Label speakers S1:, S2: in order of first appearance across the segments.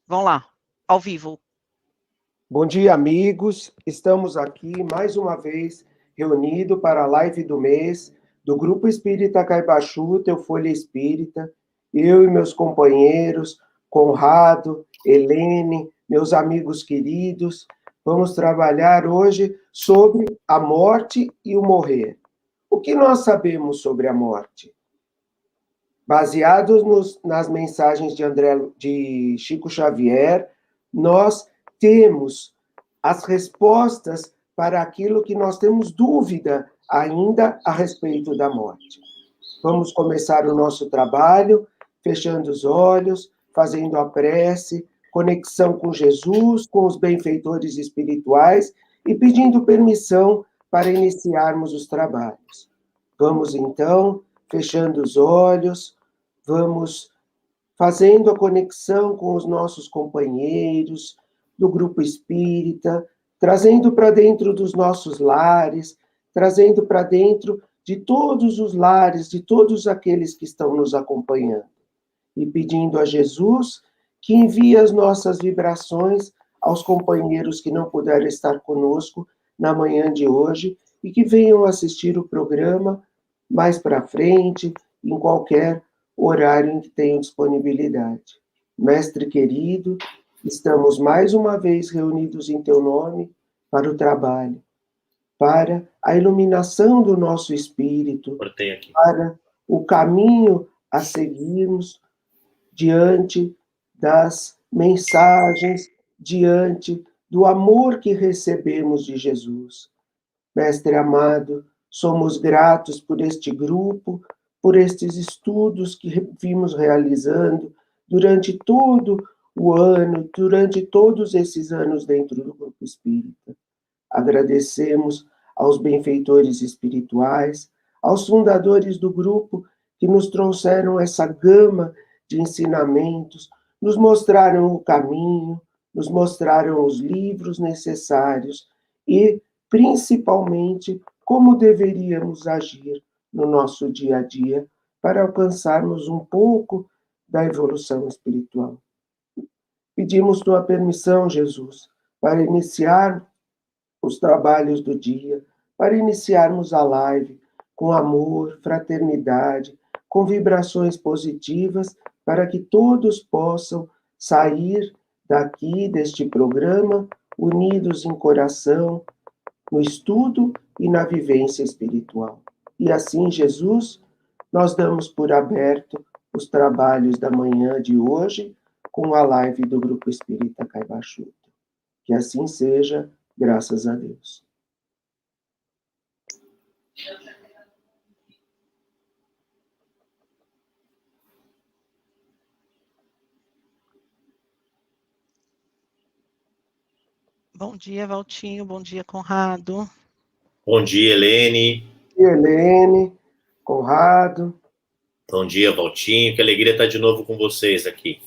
S1: Vamos lá, ao vivo.
S2: Bom dia, amigos. Estamos aqui mais uma vez reunidos para a live do mês do Grupo Espírita Caibachu, Teu Folha Espírita. Eu e meus companheiros, Conrado, Helene, meus amigos queridos, vamos trabalhar hoje sobre a morte e o morrer. O que nós sabemos sobre a morte? Baseados nas mensagens de Chico Xavier, nós temos as respostas para aquilo que nós temos dúvida ainda a respeito da morte. Vamos começar o nosso trabalho fechando os olhos, fazendo a prece, conexão com Jesus, com os benfeitores espirituais e pedindo permissão para iniciarmos os trabalhos. Vamos então, fechando os olhos, vamos fazendo a conexão com os nossos companheiros do grupo espírita, trazendo para dentro dos nossos lares, trazendo para dentro de todos os lares, de todos aqueles que estão nos acompanhando. E pedindo a Jesus que envie as nossas vibrações aos companheiros que não puderam estar conosco na manhã de hoje e que venham assistir o programa mais para frente, em qualquer horário em que tenham disponibilidade. Mestre querido, estamos mais uma vez reunidos em teu nome para o trabalho, para a iluminação do nosso espírito, para o caminho a seguirmos diante das mensagens, diante do amor que recebemos de Jesus. Mestre amado, somos gratos por este grupo, por estes estudos que vimos realizando durante todo o ano, durante todos esses anos dentro do Grupo Espírita. Agradecemos aos benfeitores espirituais, aos fundadores do grupo que nos trouxeram essa gama de ensinamentos, nos mostraram o caminho, nos mostraram os livros necessários e, principalmente, como deveríamos agir no nosso dia a dia para alcançarmos um pouco da evolução espiritual. Pedimos tua permissão, Jesus, para iniciar os trabalhos do dia, para iniciarmos a live com amor, fraternidade, com vibrações positivas, para que todos possam sair daqui, deste programa, unidos em coração, no estudo e na vivência espiritual. E assim, Jesus, nós damos por aberto os trabalhos da manhã de hoje com a live do Grupo Espírita Caibachu. Que assim seja, graças a Deus.
S1: Bom dia, Valtinho. Bom dia, Conrado.
S3: Bom dia, Helene.
S2: Bom dia, Helene, Conrado.
S3: Bom dia, Valtinho. Que alegria estar de novo com vocês aqui.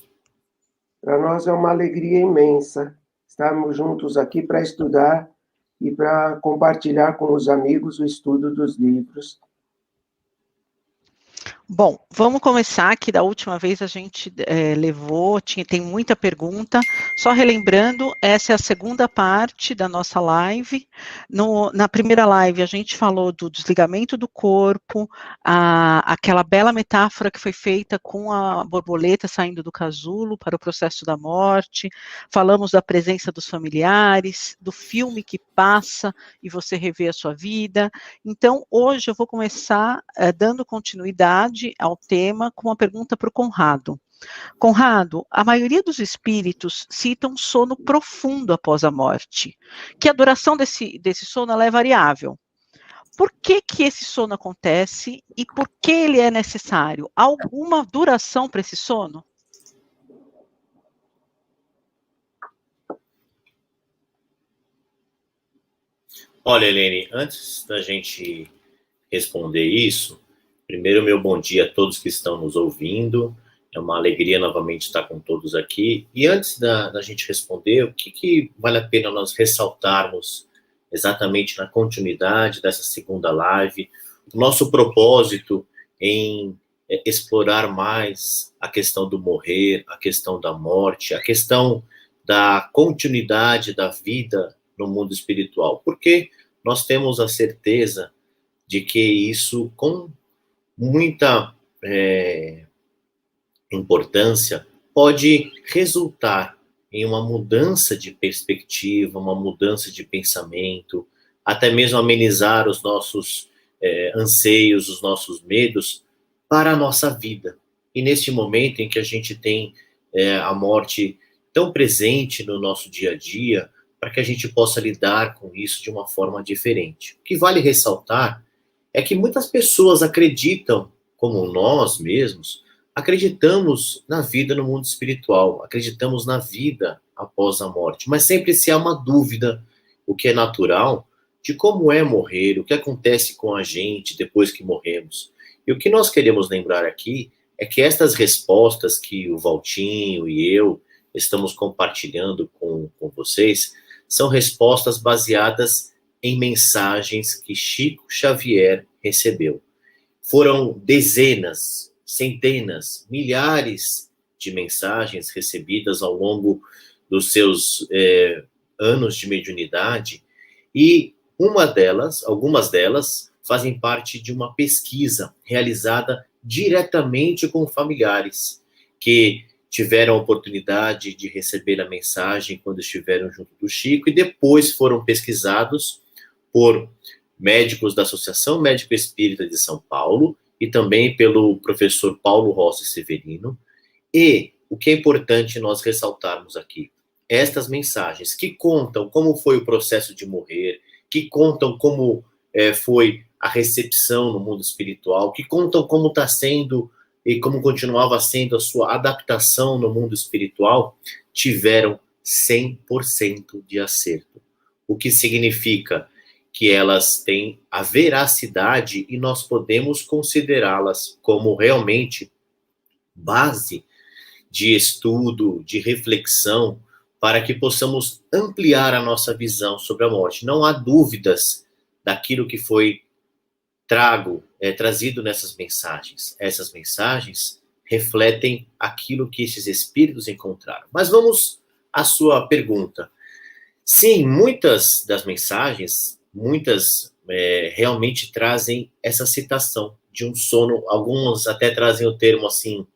S2: Para nós é uma alegria imensa estarmos juntos aqui para estudar e para compartilhar com os amigos o estudo dos livros.
S1: Bom, vamos começar, que da última vez a gente tem muita pergunta. Só relembrando, essa é a segunda parte da nossa live. Na primeira live a gente falou do desligamento do corpo, aquela bela metáfora que foi feita com a borboleta saindo do casulo para o processo da morte. Falamos da presença dos familiares, do filme que passa e você revê a sua vida. Então, hoje eu vou começar dando continuidade ao tema com uma pergunta para o Conrado. Conrado, a maioria dos espíritos citam sono profundo após a morte, que a duração desse sono ela é variável. Por que esse sono acontece e por que ele é necessário? Há alguma duração para esse sono?
S3: Olha, Helene, antes da gente responder isso, primeiro, meu bom dia a todos que estão nos ouvindo. É uma alegria novamente estar com todos aqui. E antes da gente responder, o que vale a pena nós ressaltarmos exatamente na continuidade dessa segunda live, o nosso propósito em explorar mais a questão do morrer, a questão da morte, a questão da continuidade da vida no mundo espiritual, porque nós temos a certeza de que isso, com muita importância, pode resultar em uma mudança de perspectiva, uma mudança de pensamento, até mesmo amenizar os nossos anseios, os nossos medos para a nossa vida. E neste momento em que a gente tem a morte tão presente no nosso dia a dia, para que a gente possa lidar com isso de uma forma diferente. O que vale ressaltar é que muitas pessoas acreditam, como nós mesmos, acreditamos na vida no mundo espiritual, acreditamos na vida após a morte, mas sempre se há uma dúvida, o que é natural, de como é morrer, o que acontece com a gente depois que morremos. E o que nós queremos lembrar aqui é que estas respostas que o Valtinho e eu estamos compartilhando com vocês são respostas baseadas em mensagens que Chico Xavier recebeu. Foram dezenas, centenas, milhares de mensagens recebidas ao longo dos seus anos de mediunidade, e algumas delas fazem parte de uma pesquisa realizada diretamente com familiares que tiveram a oportunidade de receber a mensagem quando estiveram junto do Chico e depois foram pesquisados por médicos da Associação Médico Espírita de São Paulo e também pelo professor Paulo Rossi Severino. E o que é importante nós ressaltarmos aqui, estas mensagens que contam como foi o processo de morrer, que contam como foi a recepção no mundo espiritual, que contam como está sendo e como continuava sendo a sua adaptação no mundo espiritual, tiveram 100% de acerto. O que significa que elas têm a veracidade e nós podemos considerá-las como realmente base de estudo, de reflexão, para que possamos ampliar a nossa visão sobre a morte. Não há dúvidas daquilo que foi trazido nessas mensagens. Essas mensagens refletem aquilo que esses espíritos encontraram. Mas vamos à sua pergunta. Sim, muitas das mensagens, realmente trazem essa citação de um sono, alguns até trazem o termo assim,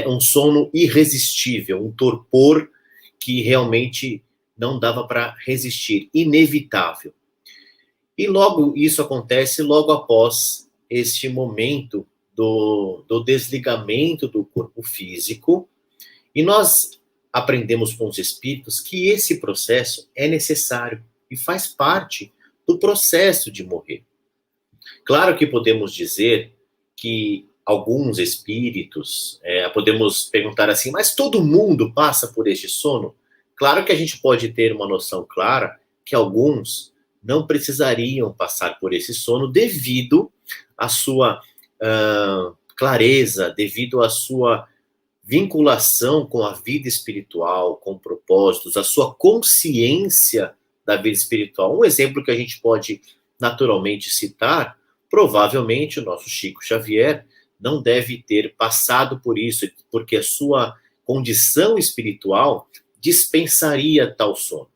S3: um sono irresistível, um torpor que realmente não dava para resistir, inevitável. E logo isso acontece logo após este momento do desligamento do corpo físico, e nós aprendemos com os espíritos que esse processo é necessário e faz parte do processo de morrer. Claro que podemos dizer que alguns espíritos, podemos perguntar assim, mas todo mundo passa por este sono? Claro que a gente pode ter uma noção clara que alguns não precisariam passar por esse sono devido à sua clareza, devido à sua vinculação com a vida espiritual, com propósitos, a sua consciência da vida espiritual. Um exemplo que a gente pode naturalmente citar, provavelmente o nosso Chico Xavier não deve ter passado por isso, porque a sua condição espiritual dispensaria tal sono.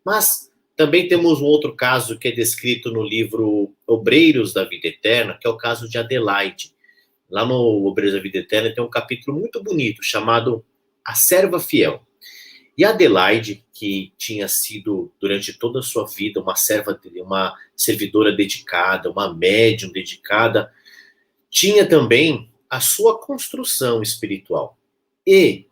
S3: Mas também temos um outro caso que é descrito no livro Obreiros da Vida Eterna, que é o caso de Adelaide. Lá no Obreiros da Vida Eterna tem um capítulo muito bonito chamado A Serva Fiel. E Adelaide, que tinha sido durante toda a sua vida uma servidora dedicada, uma médium dedicada, tinha também a sua construção espiritual. E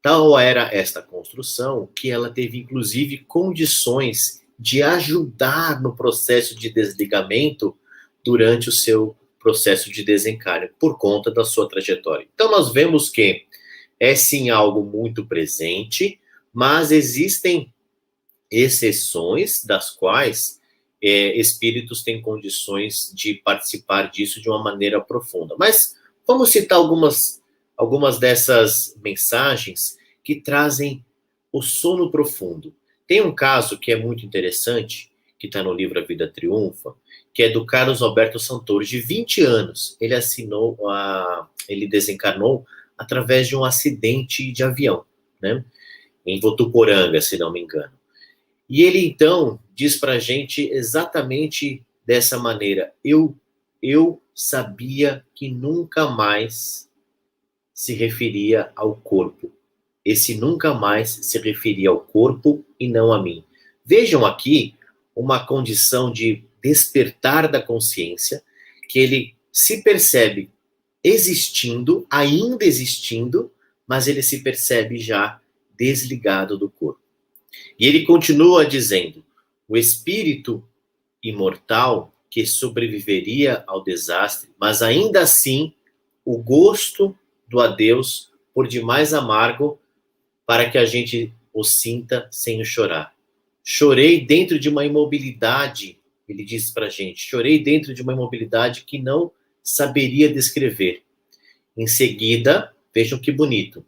S3: tal era esta construção que ela teve, inclusive, condições de ajudar no processo de desligamento durante o seu processo de desencarne, por conta da sua trajetória. Então, nós vemos que é, sim, algo muito presente, mas existem exceções das quais espíritos têm condições de participar disso de uma maneira profunda. Mas vamos citar algumas dessas mensagens que trazem o sono profundo. Tem um caso que é muito interessante, que está no livro A Vida Triunfa, que é do Carlos Alberto Santoro, de 20 anos. Ele desencarnou através de um acidente de avião, né? Em Votuporanga, se não me engano. E ele, então, diz para a gente exatamente dessa maneira: eu sabia que nunca mais se referia ao corpo. Esse nunca mais se referia ao corpo e não a mim. Vejam aqui uma condição de despertar da consciência, que ele se percebe existindo, ainda existindo, mas ele se percebe já desligado do corpo. E ele continua dizendo: o espírito imortal que sobreviveria ao desastre, mas ainda assim o gosto do adeus por demais amargo para que a gente o sinta sem o chorar. Chorei dentro de uma imobilidade, ele diz pra gente, chorei dentro de uma imobilidade que não saberia descrever. Em seguida, vejam que bonito,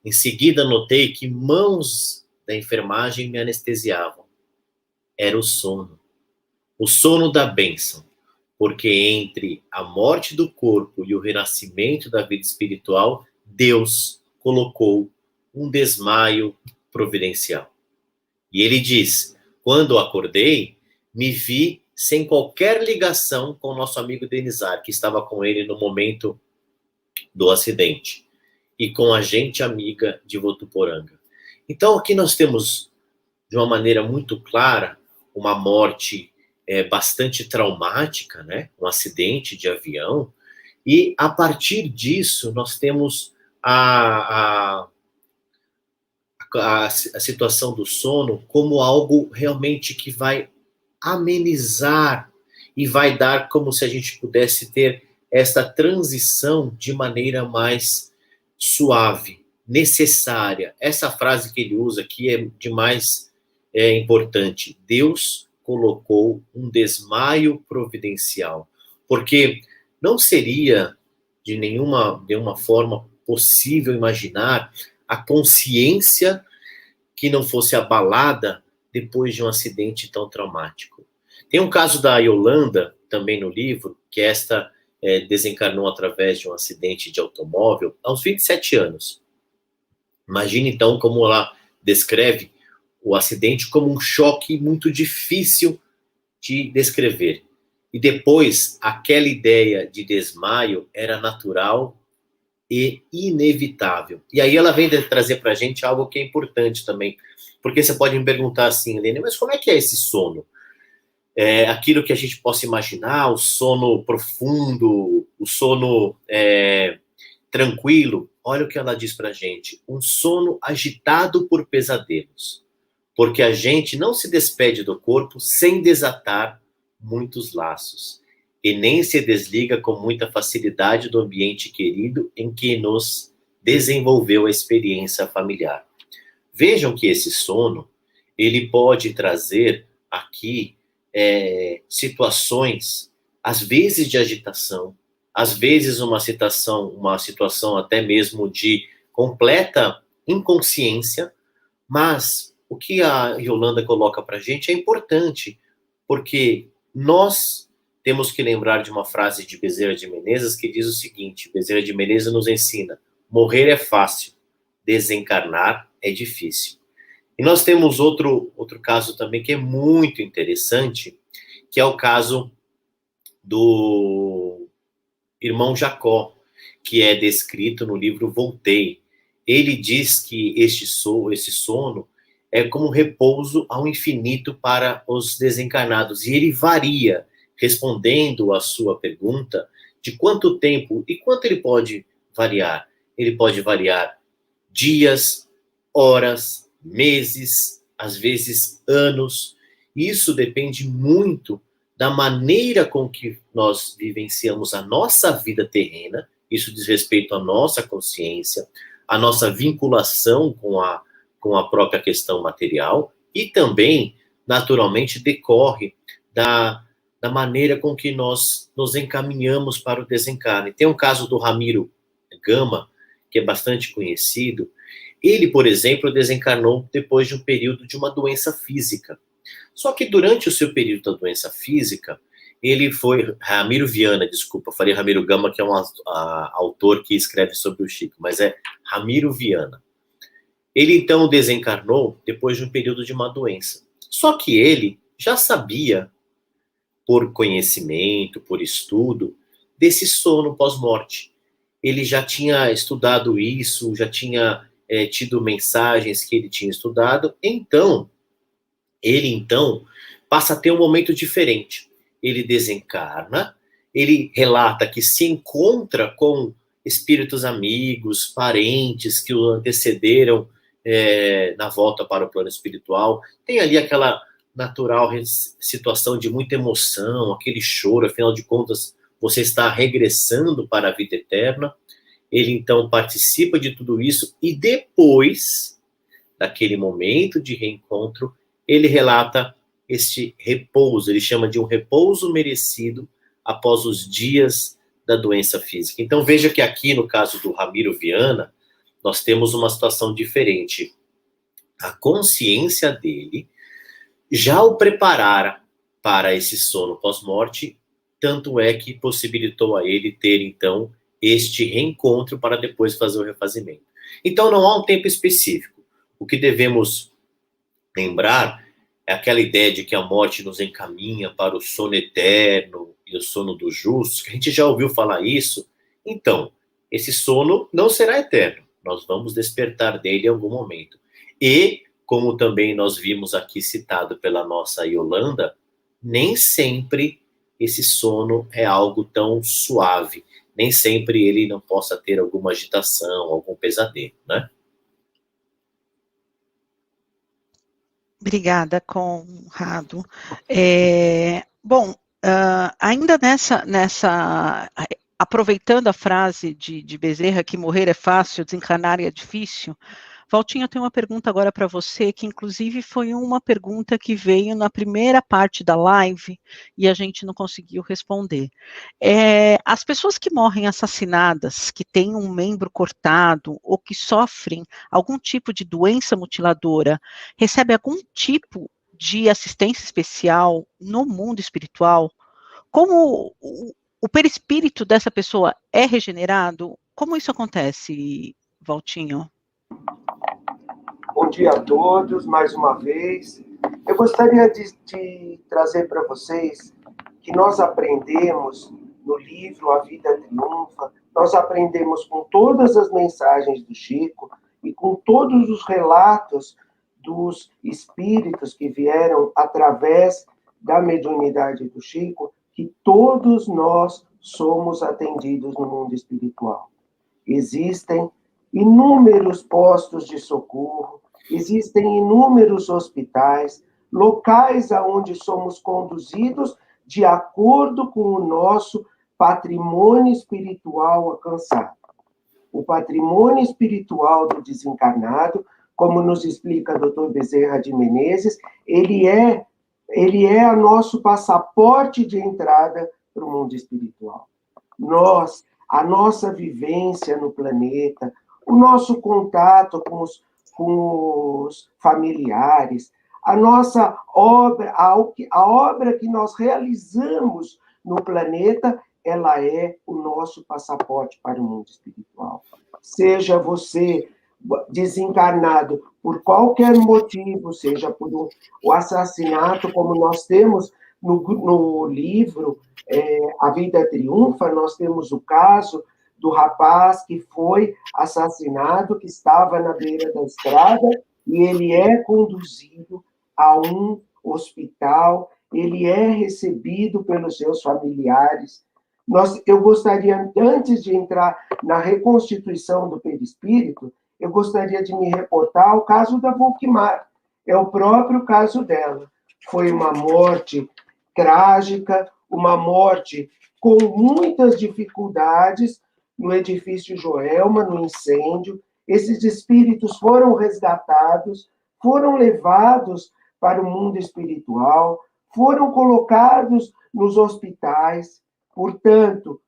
S3: em seguida notei que mãos da enfermagem me anestesiavam. Era o sono da bênção, porque entre a morte do corpo e o renascimento da vida espiritual, Deus colocou um desmaio providencial. E ele diz: quando acordei, me vi sem qualquer ligação com o nosso amigo Denizar, que estava com ele no momento do acidente, e com a gente amiga de Votuporanga. Então aqui nós temos, de uma maneira muito clara, uma morte bastante traumática, né? Um acidente de avião, e a partir disso nós temos a situação do sono como algo realmente que vai amenizar e vai dar como se a gente pudesse ter esta transição de maneira mais suave, necessária. Essa frase que ele usa aqui é demais importante. Deus colocou um desmaio providencial, porque não seria de nenhuma forma possível imaginar a consciência que não fosse abalada depois de um acidente tão traumático. Tem um caso da Yolanda, também no livro, que esta desencarnou através de um acidente de automóvel aos 27 anos. Imagine, então, como ela descreve o acidente como um choque muito difícil de descrever. E depois, aquela ideia de desmaio era natural e inevitável. E aí ela vem trazer para a gente algo que é importante também, porque você pode me perguntar assim, Helene, mas como é que é esse sono? É aquilo que a gente possa imaginar, o sono profundo, o sono tranquilo? Olha o que ela diz para a gente, um sono agitado por pesadelos, porque a gente não se despede do corpo sem desatar muitos laços, e nem se desliga com muita facilidade do ambiente querido em que nos desenvolveu a experiência familiar. Vejam que esse sono, ele pode trazer aqui situações, às vezes de agitação, às vezes uma situação até mesmo de completa inconsciência, mas o que a Yolanda coloca para a gente é importante, porque nós temos que lembrar de uma frase de Bezerra de Menezes que diz o seguinte: Bezerra de Menezes nos ensina, morrer é fácil, desencarnar é difícil. E nós temos outro caso também que é muito interessante, que é o caso do irmão Jacó, que é descrito no livro Voltei. Ele diz que esse sono é como um repouso ao infinito para os desencarnados, e ele varia, respondendo à sua pergunta, de quanto tempo e quanto ele pode variar. Ele pode variar dias, horas, meses, às vezes anos. Isso depende muito da maneira com que nós vivenciamos a nossa vida terrena. Isso diz respeito à nossa consciência, à nossa vinculação com a própria questão material, e também, naturalmente, decorre da maneira com que nós nos encaminhamos para o desencarne. Tem um caso do Ramiro Gama, que é bastante conhecido. Ele, por exemplo, desencarnou depois de um período de uma doença física. Só que durante o seu período da doença física, ele foi... Ramiro Viana, desculpa, falei Ramiro Gama, que é um autor que escreve sobre o Chico, mas é Ramiro Viana. Ele, então, desencarnou depois de um período de uma doença. Só que ele já sabia, por conhecimento, por estudo, desse sono pós-morte. Ele já tinha estudado isso, já tinha tido mensagens que ele tinha estudado. Então, ele passa a ter um momento diferente. Ele desencarna, ele relata que se encontra com espíritos amigos, parentes que o antecederam na volta para o plano espiritual. Tem ali aquela natural situação de muita emoção, aquele choro, afinal de contas, você está regressando para a vida eterna. Ele, então, participa de tudo isso e depois daquele momento de reencontro, ele relata este repouso, ele chama de um repouso merecido após os dias da doença física. Então, veja que aqui, no caso do Ramiro Viana, nós temos uma situação diferente. A consciência dele já o preparara para esse sono pós-morte, tanto é que possibilitou a ele ter, então, este reencontro para depois fazer o refazimento. Então, não há um tempo específico. O que devemos lembrar é aquela ideia de que a morte nos encaminha para o sono eterno e o sono dos justos, que a gente já ouviu falar isso. Então, esse sono não será eterno. Nós vamos despertar dele em algum momento. E, como também nós vimos aqui citado pela nossa Yolanda, nem sempre esse sono é algo tão suave. Nem sempre ele não possa ter alguma agitação, algum pesadelo, né?
S1: Obrigada, Conrado. Bom, ainda aproveitando a frase de Bezerra, que morrer é fácil, desencarnar é difícil, Valtinho, eu tenho uma pergunta agora para você, que inclusive foi uma pergunta que veio na primeira parte da live e a gente não conseguiu responder. As pessoas que morrem assassinadas, que têm um membro cortado ou que sofrem algum tipo de doença mutiladora, recebem algum tipo de assistência especial no mundo espiritual? Como o perispírito dessa pessoa é regenerado? Como isso acontece, Valtinho?
S2: Bom dia a todos, mais uma vez. Eu gostaria de trazer para vocês que nós aprendemos no livro A Vida Triunfa, nós aprendemos com todas as mensagens do Chico e com todos os relatos dos espíritos que vieram através da mediunidade do Chico, que todos nós somos atendidos no mundo espiritual. Existem inúmeros postos de socorro, existem inúmeros hospitais, locais aonde somos conduzidos de acordo com o nosso patrimônio espiritual alcançado. O patrimônio espiritual do desencarnado, como nos explica o Dr. Bezerra de Menezes, ele é o nosso passaporte de entrada para o mundo espiritual. A nossa vivência no planeta, o nosso contato com os familiares, a nossa obra, a obra que nós realizamos no planeta, ela é o nosso passaporte para o mundo espiritual. Seja você desencarnado por qualquer motivo, seja por o assassinato, como nós temos no livro A Vida Triunfa, nós temos o caso do rapaz que foi assassinado, que estava na beira da estrada, e ele é conduzido a um hospital, ele é recebido pelos seus familiares. Eu gostaria, antes de entrar na reconstituição do perispírito, eu gostaria de me reportar ao caso da Volkmar. É o próprio caso dela. Foi uma morte trágica, uma morte com muitas dificuldades, no edifício Joelma, no incêndio. Esses espíritos foram resgatados, foram levados para o mundo espiritual, foram colocados nos hospitais. Portanto,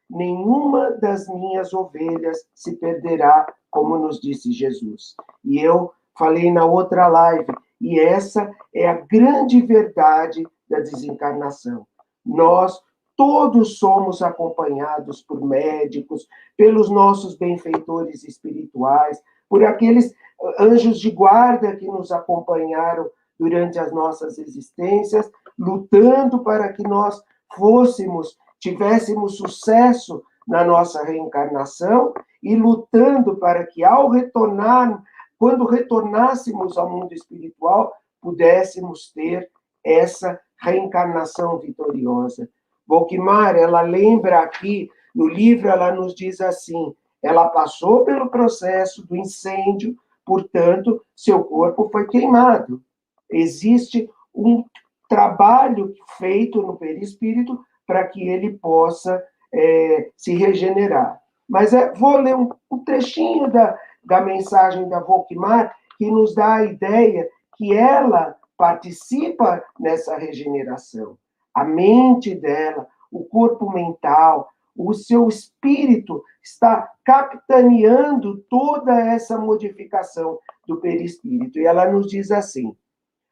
S2: nenhuma das minhas ovelhas se perderá como nos disse Jesus. E eu falei na outra live, e essa é a grande verdade da desencarnação. Nós todos somos acompanhados por médicos, pelos nossos benfeitores espirituais, por aqueles anjos de guarda que nos acompanharam durante as nossas existências, lutando para que nós tivéssemos sucesso na nossa reencarnação e lutando para que, quando retornássemos ao mundo espiritual, pudéssemos ter essa reencarnação vitoriosa. Volkmar, ela lembra aqui, no livro, ela nos diz assim, ela passou pelo processo do incêndio, portanto, seu corpo foi queimado. Existe um trabalho feito no perispírito para que ele possa se regenerar. Mas vou ler um trechinho da mensagem da Volkmar, que nos dá a ideia que ela participa nessa regeneração. A mente dela, o corpo mental, o seu espírito está capitaneando toda essa modificação do perispírito. E ela nos diz assim,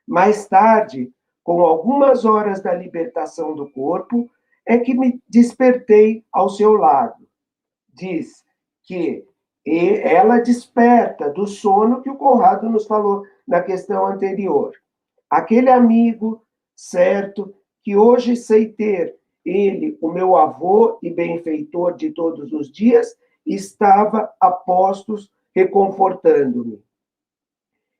S2: mais tarde, com algumas horas da libertação do corpo, é que me despertei ao seu lado. Diz que ela desperta do sono que o Conrado nos falou na questão anterior. Aquele amigo certo que hoje sei ter, ele, o meu avô e benfeitor de todos os dias, estava a postos reconfortando-me.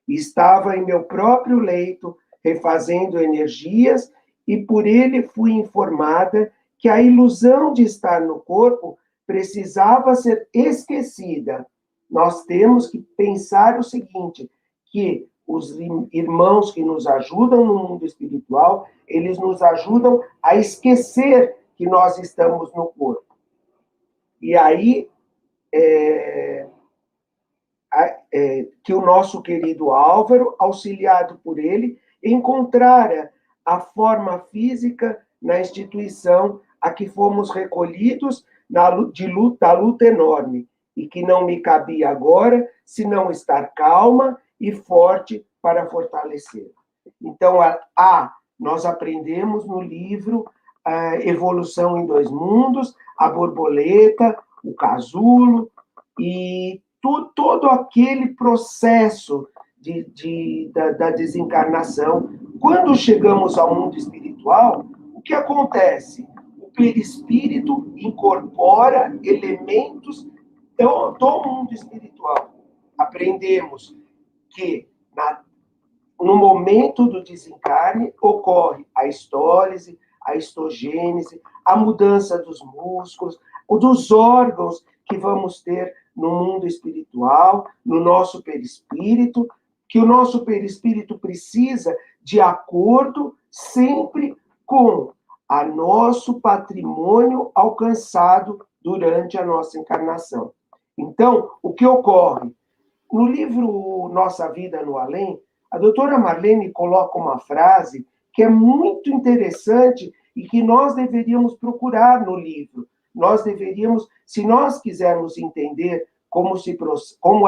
S2: Estava em meu próprio leito, refazendo energias, e por ele fui informada que a ilusão de estar no corpo precisava ser esquecida. Nós temos que pensar o seguinte, que os irmãos que nos ajudam no mundo espiritual, eles nos ajudam a esquecer que nós estamos no corpo. E aí, que o nosso querido Álvaro, auxiliado por ele, encontrara a forma física na instituição a que fomos recolhidos da luta enorme, e que não me cabia agora, senão estar calma e forte para fortalecer. Então, nós aprendemos no livro a Evolução em Dois Mundos, a borboleta, o casulo, e todo aquele processo da desencarnação. Quando chegamos ao mundo espiritual, o que acontece? O perispírito incorpora elementos do mundo espiritual. Aprendemos que no momento do desencarne ocorre a histólise, a histogênese, a mudança dos músculos, dos órgãos que vamos ter no mundo espiritual, no nosso perispírito, que o nosso perispírito precisa de acordo sempre com o nosso patrimônio alcançado durante a nossa encarnação. Então, o que ocorre? No livro Nossa Vida no Além, a doutora Marlene coloca uma frase que é muito interessante e que nós deveríamos procurar no livro. Nós deveríamos, se nós quisermos entender como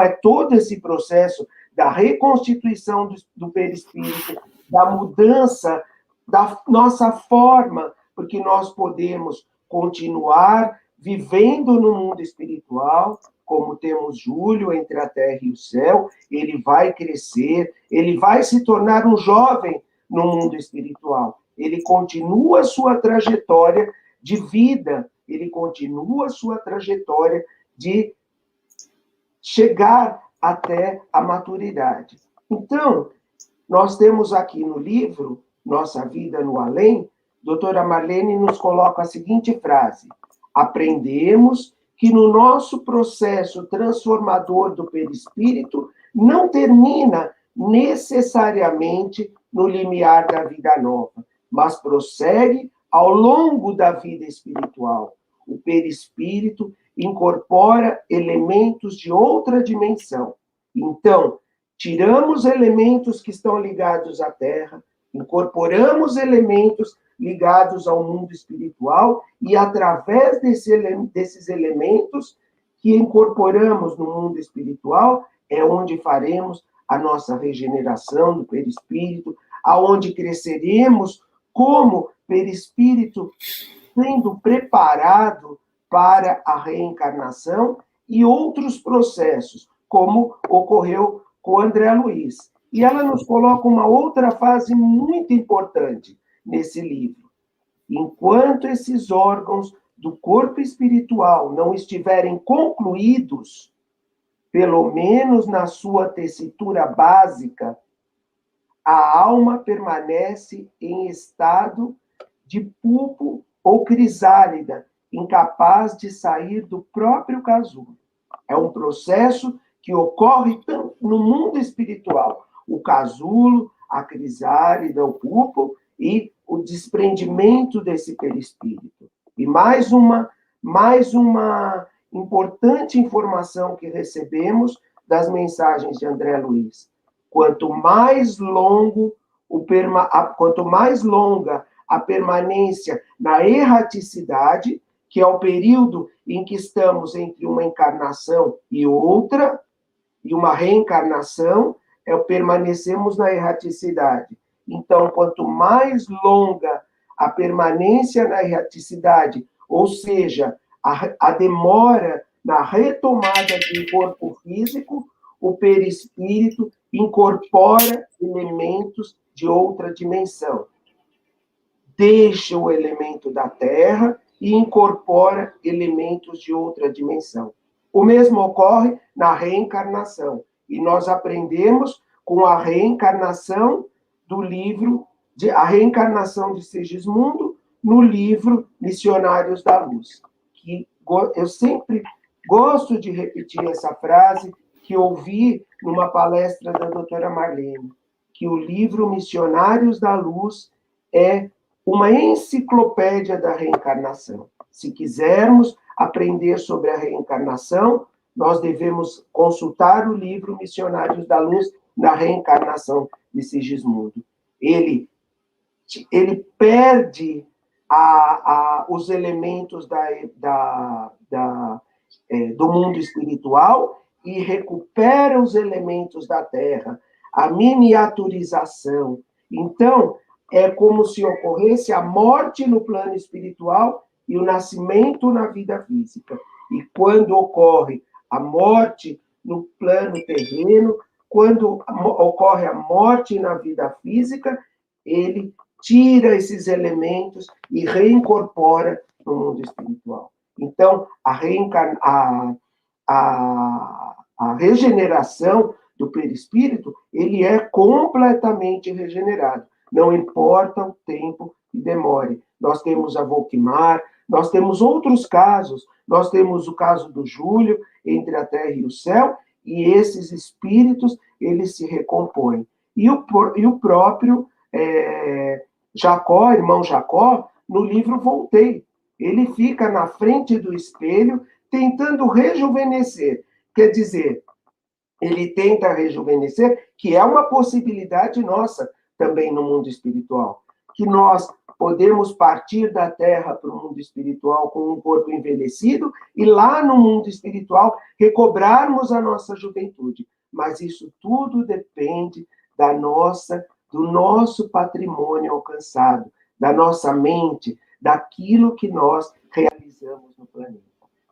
S2: é todo esse processo da reconstituição do perispírito, da mudança da nossa forma, porque nós podemos continuar vivendo no mundo espiritual, como temos Júlio entre a terra e o céu, ele vai crescer, ele vai se tornar um jovem no mundo espiritual. Ele continua a sua trajetória de vida, ele continua a sua trajetória de chegar até a maturidade. Então, nós temos aqui no livro, Nossa Vida no Além, doutora Marlene nos coloca a seguinte frase: aprendemos que no nosso processo transformador do perispírito não termina necessariamente no limiar da vida nova, mas prossegue ao longo da vida espiritual. O perispírito incorpora elementos de outra dimensão. Então, tiramos elementos que estão ligados à Terra, incorporamos elementos ligados ao mundo espiritual e, através desses elementos que incorporamos no mundo espiritual é onde faremos a nossa regeneração do perispírito, aonde cresceremos como perispírito, sendo preparado para a reencarnação e outros processos, como ocorreu com André Luiz. E ela nos coloca uma outra fase muito importante nesse livro. Enquanto esses órgãos do corpo espiritual não estiverem concluídos, pelo menos na sua tessitura básica, a alma permanece em estado de pulpo ou crisálida, incapaz de sair do próprio casulo. É um processo que ocorre tanto no mundo espiritual. O casulo, a crisálida, o pulpo e o desprendimento desse perispírito. E mais uma importante informação que recebemos das mensagens de André Luiz. Quanto mais longa a permanência na erraticidade, que é o período em que estamos entre uma encarnação e outra, e uma reencarnação, permanecemos na erraticidade. Então, quanto mais longa a permanência na erraticidade, ou seja, a demora na retomada do corpo físico, o perispírito incorpora elementos de outra dimensão. Deixa o elemento da Terra e incorpora elementos de outra dimensão. O mesmo ocorre na reencarnação. E nós aprendemos com a reencarnação do livro, a reencarnação de Segismundo, no livro Missionários da Luz. Que eu sempre gosto de repetir essa frase que ouvi numa palestra da doutora Marlene, que o livro Missionários da Luz é uma enciclopédia da reencarnação. Se quisermos aprender sobre a reencarnação, nós devemos consultar o livro Missionários da Luz na reencarnação de Sigismundo. Ele perde os elementos do mundo espiritual e recupera os elementos da Terra, a miniaturização. Então, é como se ocorresse a morte no plano espiritual e o nascimento na vida física. E quando ocorre a morte no plano terreno, quando ocorre a morte na vida física, ele tira esses elementos e reincorpora no mundo espiritual. Então, a regeneração do perispírito, ele é completamente regenerado. Não importa o tempo que demore. Nós temos a Volkmar, nós temos outros casos. Nós temos o caso do Júlio, entre a terra e o céu, e esses espíritos, eles se recompõem. E o próprio Jacó, irmão Jacó, no livro Voltei, ele fica na frente do espelho tentando rejuvenescer. Quer dizer, ele tenta rejuvenescer, que é uma possibilidade nossa também no mundo espiritual, que nós podemos partir da Terra para o mundo espiritual com um corpo envelhecido e lá no mundo espiritual recobrarmos a nossa juventude. Mas isso tudo depende do nosso patrimônio alcançado, da nossa mente, daquilo que nós realizamos no planeta.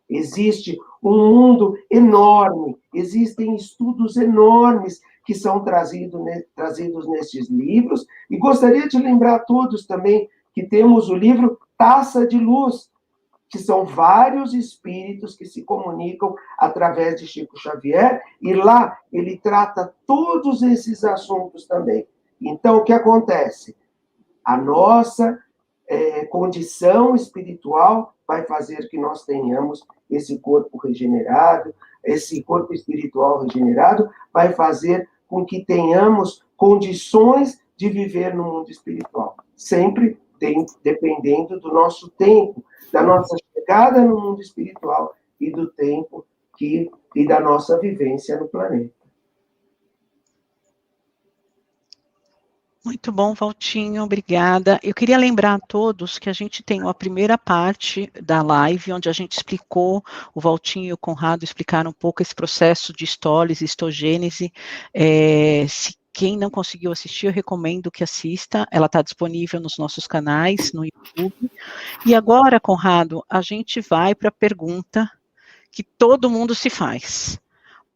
S2: Existe um mundo enorme, existem estudos enormes que são trazidos nestes livros, e gostaria de lembrar a todos também que temos o livro Taça de Luz, que são vários espíritos que se comunicam através de Chico Xavier, e lá ele trata todos esses assuntos também. Então, o que acontece? A nossa condição espiritual vai fazer que nós tenhamos esse corpo regenerado, esse corpo espiritual regenerado vai fazer com que tenhamos condições de viver no mundo espiritual, sempre dependendo do nosso tempo, da nossa chegada no mundo espiritual e do tempo e da nossa vivência no planeta.
S1: Muito bom, Valtinho, obrigada. Eu queria lembrar a todos que a gente tem uma primeira parte da live, onde a gente explicou, o Valtinho e o Conrado explicaram um pouco esse processo de histólise, histogênese. Se quem não conseguiu assistir, eu recomendo que assista, ela está disponível nos nossos canais, no YouTube. E agora, Conrado, a gente vai para a pergunta que todo mundo se faz.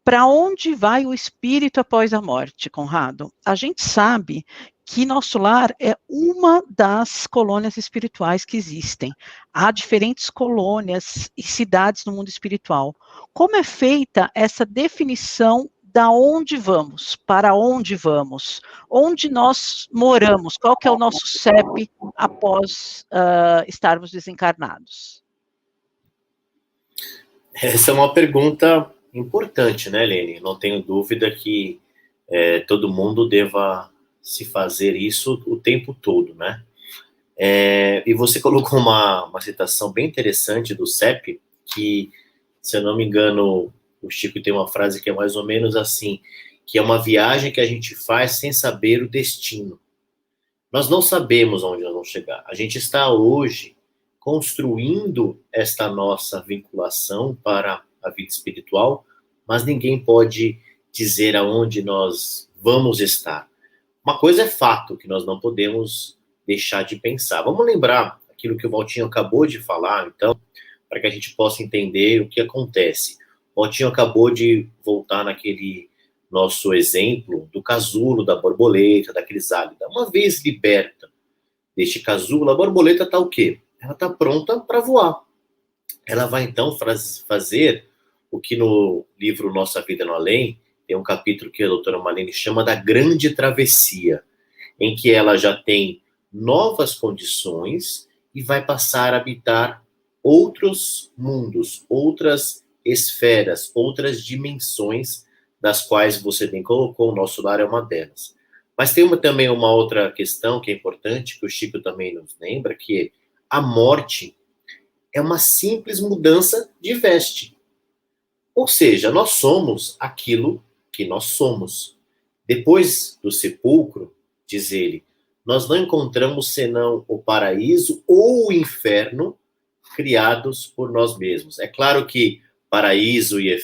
S1: Para onde vai o espírito após a morte, Conrado? A gente sabe que nosso lar é uma das colônias espirituais que existem. Há diferentes colônias e cidades no mundo espiritual. Como é feita essa definição da onde vamos, para onde vamos, onde nós moramos, qual que é o nosso CEP após estarmos desencarnados?
S3: Essa é uma pergunta importante, né, Lene? Não tenho dúvida que todo mundo deva se fazer isso o tempo todo, né? E você colocou uma citação bem interessante do CEP, que, se eu não me engano, o Chico tem uma frase que é mais ou menos assim, que é uma viagem que a gente faz sem saber o destino. Nós não sabemos onde nós vamos chegar. A gente está hoje construindo esta nossa vinculação para a vida espiritual, mas ninguém pode dizer aonde nós vamos estar. Uma coisa é fato, que nós não podemos deixar de pensar. Vamos lembrar aquilo que o Valtinho acabou de falar, então, para que a gente possa entender o que acontece. O Valtinho acabou de voltar naquele nosso exemplo do casulo, da borboleta, da crisálida. Uma vez liberta deste casulo, a borboleta está o quê? Ela está pronta para voar. Ela vai, então, fazer o que no livro Nossa Vida no Além, tem um capítulo que a doutora Marlene chama da grande travessia, em que ela já tem novas condições e vai passar a habitar outros mundos, outras esferas, outras dimensões, das quais você bem colocou, o nosso lar é uma delas. Mas tem também uma outra questão que é importante, que o Chico também nos lembra, que a morte é uma simples mudança de veste. Ou seja, nós somos aquilo que nós somos. Depois do sepulcro, diz ele, nós não encontramos senão o paraíso ou o inferno criados por nós mesmos. É claro que paraíso e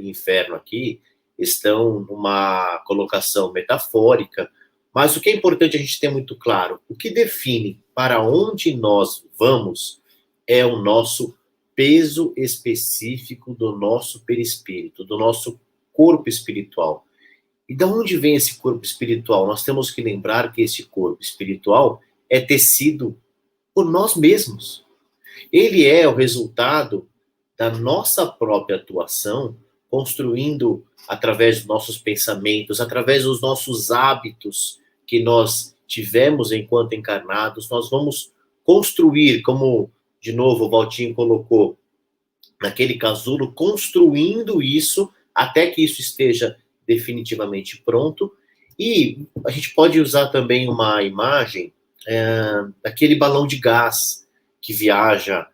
S3: inferno aqui estão numa colocação metafórica, mas o que é importante a gente ter muito claro, o que define para onde nós vamos é o nosso peso específico do nosso perispírito, do nosso corpo espiritual. E de onde vem esse corpo espiritual? Nós temos que lembrar que esse corpo espiritual é tecido por nós mesmos. Ele é o resultado da nossa própria atuação, construindo através dos nossos pensamentos, através dos nossos hábitos que nós tivemos enquanto encarnados, nós vamos construir, como de novo o Valtinho colocou, naquele casulo, construindo isso até que isso esteja definitivamente pronto. E a gente pode usar também uma imagem daquele balão de gás que viaja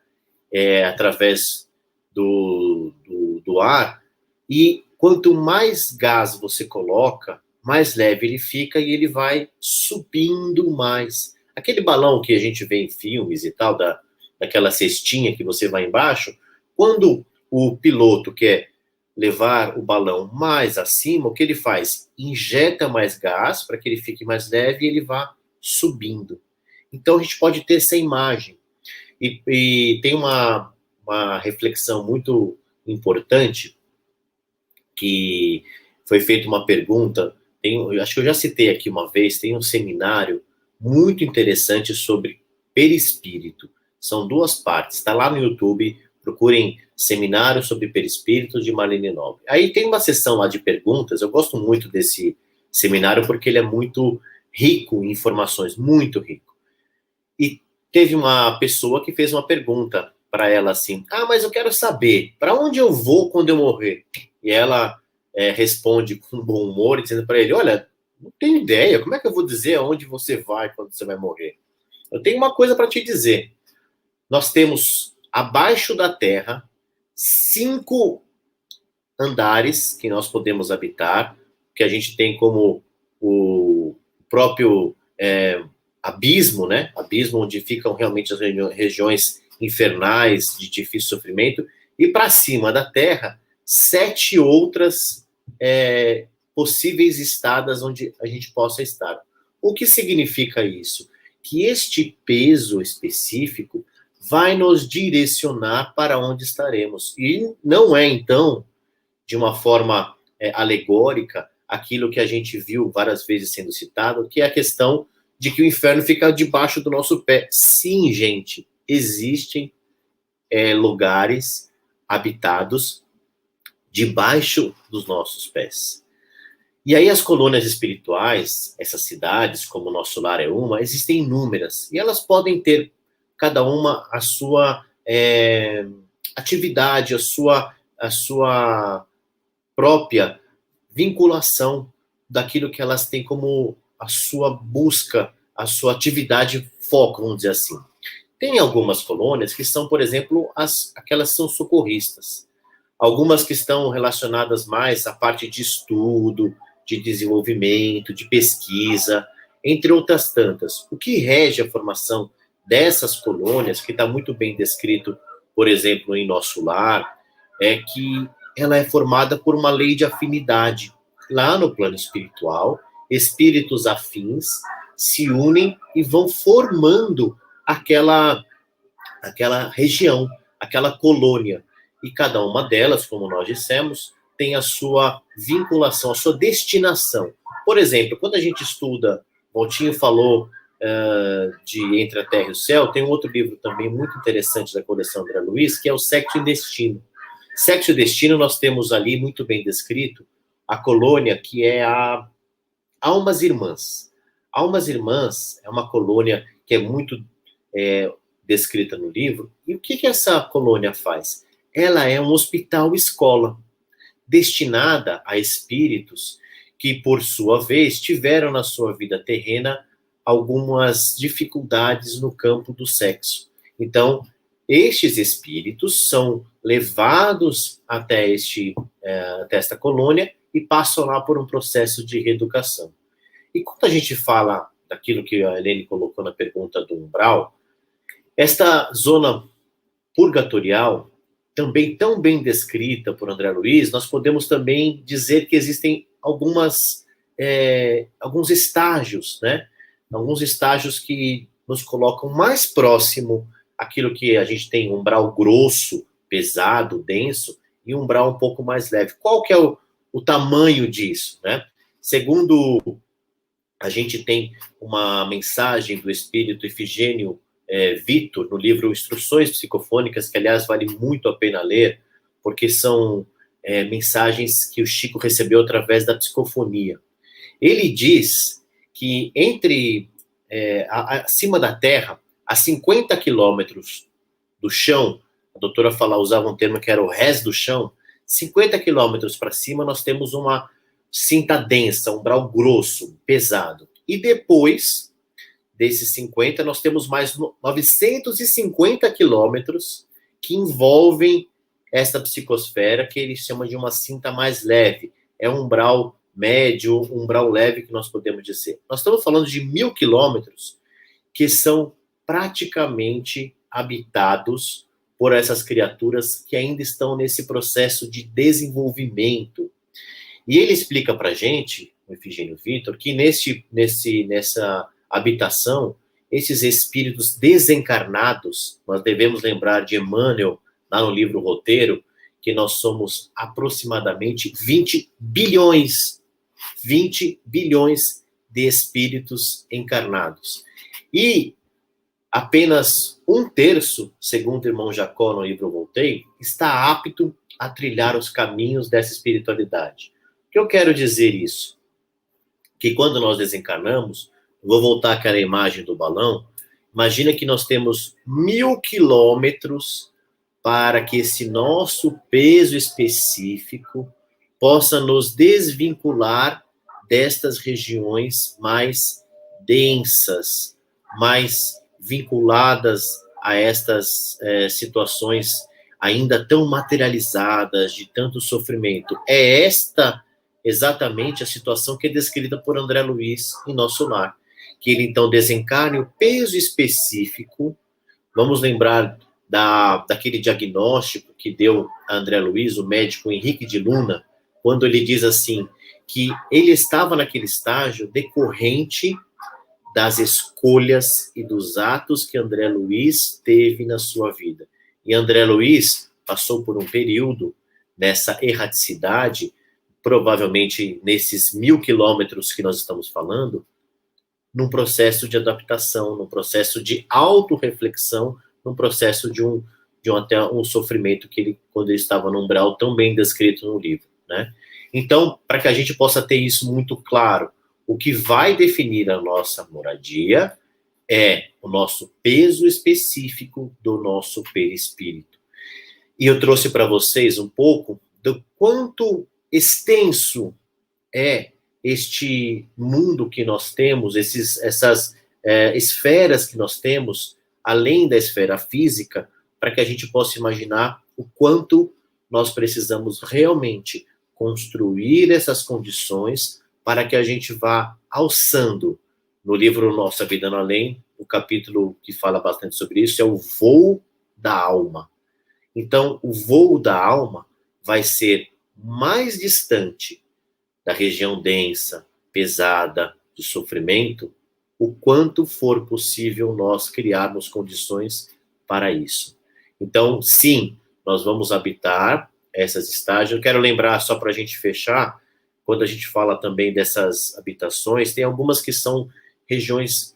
S3: através do ar, e quanto mais gás você coloca, mais leve ele fica e ele vai subindo mais. Aquele balão que a gente vê em filmes e tal, daquela cestinha que você vai embaixo, quando o piloto quer levar o balão mais acima, o que ele faz? Injeta mais gás para que ele fique mais leve e ele vá subindo. Então a gente pode ter essa imagem. E tem uma reflexão muito importante, que foi feita uma pergunta, acho que eu já citei aqui uma vez, tem um seminário muito interessante sobre perispírito. São 2 partes, está lá no YouTube, procurem Seminário sobre Perispírito de Marlene Nobre. Aí tem uma sessão lá de perguntas, eu gosto muito desse seminário porque ele é muito rico em informações, muito rico. E teve uma pessoa que fez uma pergunta para ela assim, mas eu quero saber, para onde eu vou quando eu morrer? E ela responde com bom humor, dizendo para ele, olha, não tenho ideia, como é que eu vou dizer aonde você vai quando você vai morrer? Eu tenho uma coisa para te dizer, nós temos abaixo da terra 5 andares que nós podemos habitar, que a gente tem como o próprio abismo, né? Abismo onde ficam realmente as regiões infernais de difícil sofrimento, e para cima da Terra, 7 outras possíveis estadas onde a gente possa estar. O que significa isso? Que este peso específico vai nos direcionar para onde estaremos. E não é, então, de uma forma alegórica, aquilo que a gente viu várias vezes sendo citado, que é a questão de que o inferno fica debaixo do nosso pé. Sim, gente, existem lugares habitados debaixo dos nossos pés. E aí as colônias espirituais, essas cidades, como o Nosso Lar é uma, existem inúmeras. E elas podem ter, cada uma, a sua atividade, a sua própria vinculação daquilo que elas têm como a sua busca, a sua atividade foco, vamos dizer assim. Tem algumas colônias que são, por exemplo, aquelas que são socorristas. Algumas que estão relacionadas mais à parte de estudo, de desenvolvimento, de pesquisa, entre outras tantas. O que rege a formação dessas colônias, que está muito bem descrito, por exemplo, em Nosso Lar, é que ela é formada por uma lei de afinidade. Lá no plano espiritual, espíritos afins se unem e vão formando aquela região, aquela colônia. E cada uma delas, como nós dissemos, tem a sua vinculação, a sua destinação. Por exemplo, quando a gente estuda, Valtinho falou de Entre a Terra e o Céu, tem um outro livro também muito interessante da coleção André Luiz, que é o Sexo e Destino. Sexo e Destino, nós temos ali muito bem descrito a colônia que é a Almas Irmãs. Almas Irmãs é uma colônia que é muito descrita no livro. E o que essa colônia faz? Ela é um hospital-escola, destinada a espíritos que, por sua vez, tiveram na sua vida terrena algumas dificuldades no campo do sexo. Então, estes espíritos são levados até esta colônia e passam lá por um processo de reeducação. E quando a gente fala daquilo que a Helene colocou na pergunta do umbral, esta zona purgatorial, também tão bem descrita por André Luiz, nós podemos também dizer que existem alguns estágios, né? Alguns estágios que nos colocam mais próximo àquilo que a gente tem, umbral grosso, pesado, denso, e umbral um pouco mais leve. Qual que é o tamanho disso, né? Segundo a gente tem uma mensagem do espírito Ifigênio Vitor, no livro Instruções Psicofônicas, que, aliás, vale muito a pena ler, porque são mensagens que o Chico recebeu através da psicofonia. Ele diz que acima da Terra, a 50 quilômetros do chão, a doutora usava um termo que era o rés do chão, 50 quilômetros para cima nós temos uma cinta densa, um umbral grosso, pesado. E depois desses 50, nós temos mais 950 quilômetros que envolvem esta psicosfera, que ele chama de uma cinta mais leve. É um umbral médio, um umbral leve, que nós podemos dizer. Nós estamos falando de 1000 quilômetros que são praticamente habitados por essas criaturas que ainda estão nesse processo de desenvolvimento. E ele explica para a gente, o Ifigênio Vitor, que nessa habitação, esses espíritos desencarnados, nós devemos lembrar de Emmanuel, lá no livro Roteiro, que nós somos aproximadamente 20 bilhões de espíritos encarnados. E apenas 1/3, segundo o irmão Jacó no livro Voltei, está apto a trilhar os caminhos dessa espiritualidade. O que eu quero dizer isso? Que quando nós desencarnamos, vou voltar àquela imagem do balão, imagina que nós temos 1000 quilômetros para que esse nosso peso específico possa nos desvincular destas regiões mais densas, mais vinculadas a estas situações ainda tão materializadas, de tanto sofrimento. É esta exatamente a situação que é descrita por André Luiz em Nosso Lar, que ele então desencarne, o peso específico, vamos lembrar daquele diagnóstico que deu a André Luiz, o médico Henrique de Luna, quando ele diz assim, que ele estava naquele estágio decorrente das escolhas e dos atos que André Luiz teve na sua vida. E André Luiz passou por um período nessa erraticidade, provavelmente nesses 1000 quilômetros que nós estamos falando, num processo de adaptação, num processo de autorreflexão, num processo de até um sofrimento que ele, quando ele estava no umbral, tão bem descrito no livro, né? Então, para que a gente possa ter isso muito claro, o que vai definir a nossa moradia é o nosso peso específico do nosso perispírito. E eu trouxe para vocês um pouco do quanto extenso é este mundo que nós temos, essas esferas que nós temos, além da esfera física, para que a gente possa imaginar o quanto nós precisamos realmente construir essas condições para que a gente vá alçando. No livro Nossa Vida no Além, o capítulo que fala bastante sobre isso é o voo da alma. Então, o voo da alma vai ser mais distante da região densa, pesada, de sofrimento, o quanto for possível nós criarmos condições para isso. Então, sim, nós vamos habitar essas estágios. Eu quero lembrar, só para a gente fechar, quando a gente fala também dessas habitações, tem algumas que são regiões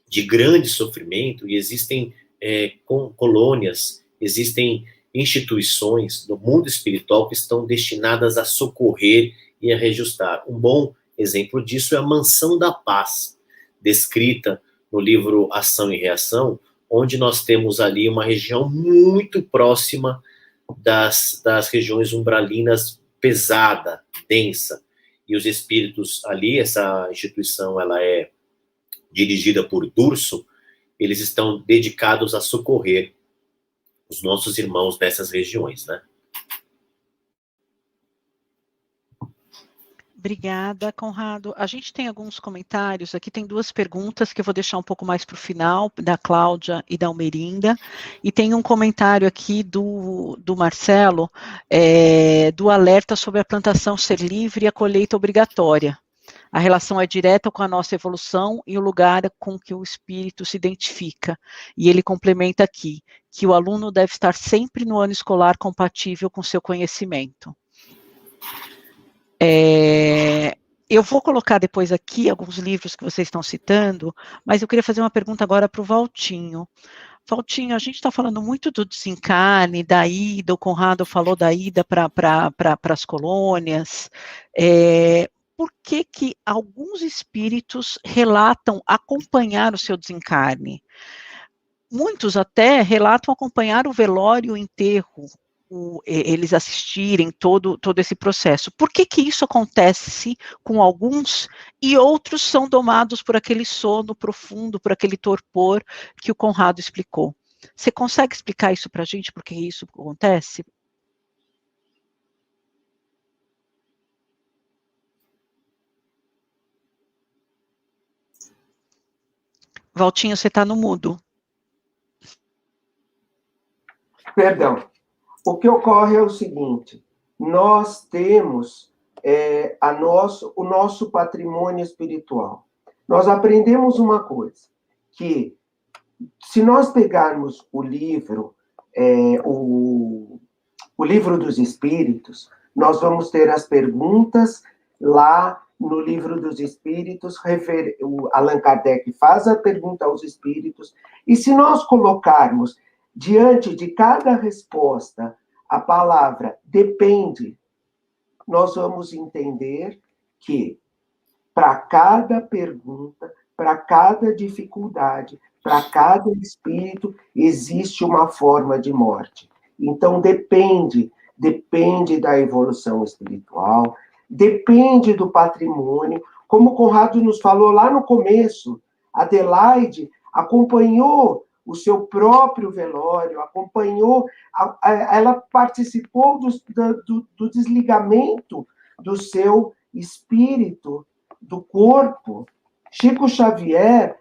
S3: de grande sofrimento e existem colônias, existem instituições no mundo espiritual que estão destinadas a socorrer e a reajustar. Um bom exemplo disso é a Mansão da Paz, descrita no livro Ação e Reação, onde nós temos ali uma região muito próxima das regiões umbralinas pesada, densa, e os espíritos ali, essa instituição, ela é dirigida por Durso, eles estão dedicados a socorrer os nossos irmãos nessas regiões, né?
S1: Obrigada, Conrado. A gente tem alguns comentários, aqui tem 2 perguntas que eu vou deixar um pouco mais para o final, da Cláudia e da Almerinda, e tem um comentário aqui do Marcelo, do alerta sobre a plantação ser livre e a colheita obrigatória. A relação é direta com a nossa evolução e o lugar com que o espírito se identifica. E ele complementa aqui, que o aluno deve estar sempre no ano escolar compatível com seu conhecimento. Eu vou colocar depois aqui alguns livros que vocês estão citando, mas eu queria fazer uma pergunta agora para o Valtinho. Valtinho, a gente está falando muito do desencarne, da ida, o Conrado falou da ida para as colônias. Por que alguns espíritos relatam acompanhar o seu desencarne? Muitos até relatam acompanhar o velório e o enterro, eles assistirem todo esse processo. Por que isso acontece com alguns e outros são domados por aquele sono profundo, por aquele torpor que o Conrado explicou? Você consegue explicar isso para a gente, por que isso acontece? Valtinho, você está no mudo.
S2: Perdão. O que ocorre é o seguinte, nós temos o nosso patrimônio espiritual. Nós aprendemos uma coisa, que se nós pegarmos o livro, o livro dos Espíritos, nós vamos ter as perguntas lá no livro dos Espíritos, o Allan Kardec faz a pergunta aos Espíritos, e se nós colocarmos diante de cada resposta a palavra depende, nós vamos entender que para cada pergunta, para cada dificuldade, para cada espírito, existe uma forma de morte. Então, depende da evolução espiritual, depende do patrimônio. Como o Conrado nos falou lá no começo, Adelaide acompanhou o seu próprio velório, ela participou do desligamento do seu espírito, do corpo, Chico Xavier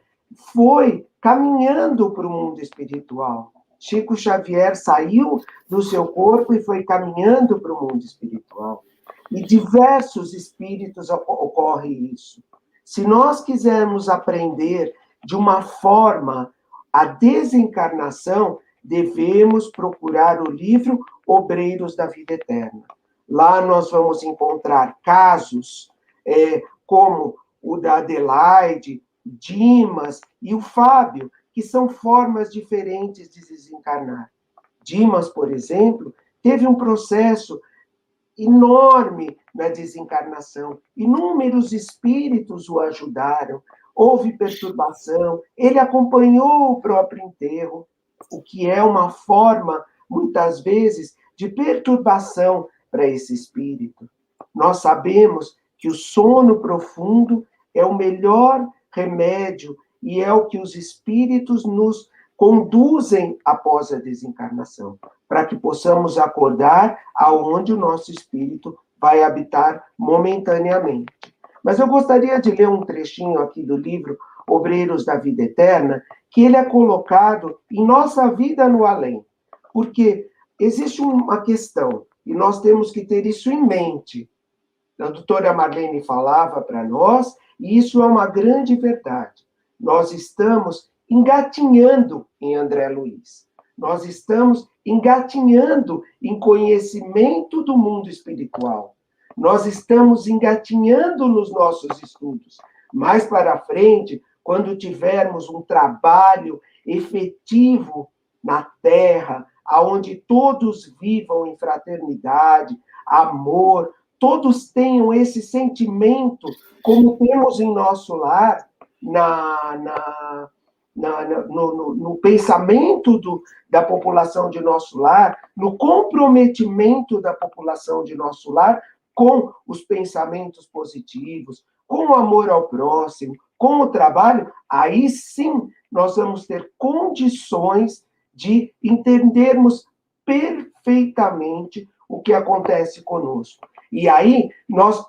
S2: foi caminhando para o mundo espiritual. Chico Xavier saiu do seu corpo e foi caminhando para o mundo espiritual. E diversos espíritos ocorre isso. Se nós quisermos aprender de uma forma a desencarnação, devemos procurar o livro Obreiros da Vida Eterna. Lá nós vamos encontrar casos como o da Adelaide, Dimas e o Fábio, que são formas diferentes de desencarnar. Dimas, por exemplo, teve um processo enorme na desencarnação. Inúmeros espíritos o ajudaram, houve perturbação, ele acompanhou o próprio enterro, o que é uma forma, muitas vezes, de perturbação para esse espírito. Nós sabemos que o sono profundo é o melhor remédio e é o que os espíritos nos conduzem após a desencarnação, para que possamos acordar aonde o nosso espírito vai habitar momentaneamente. Mas eu gostaria de ler um trechinho aqui do livro Obreiros da Vida Eterna, que ele é colocado em nossa vida no além, porque existe uma questão, e nós temos que ter isso em mente. A doutora Marlene falava para nós, e isso é uma grande verdade. Nós estamos engatinhando em André Luiz. Nós estamos engatinhando em conhecimento do mundo espiritual. Nós estamos engatinhando nos nossos estudos. Mais para frente, quando tivermos um trabalho efetivo na Terra, onde todos vivam em fraternidade, amor, todos tenham esse sentimento, como temos em nosso lar, no pensamento da população de nosso lar, no comprometimento da população de nosso lar com os pensamentos positivos, com o amor ao próximo, com o trabalho, aí sim nós vamos ter condições de entendermos perfeitamente o que acontece conosco. E aí nós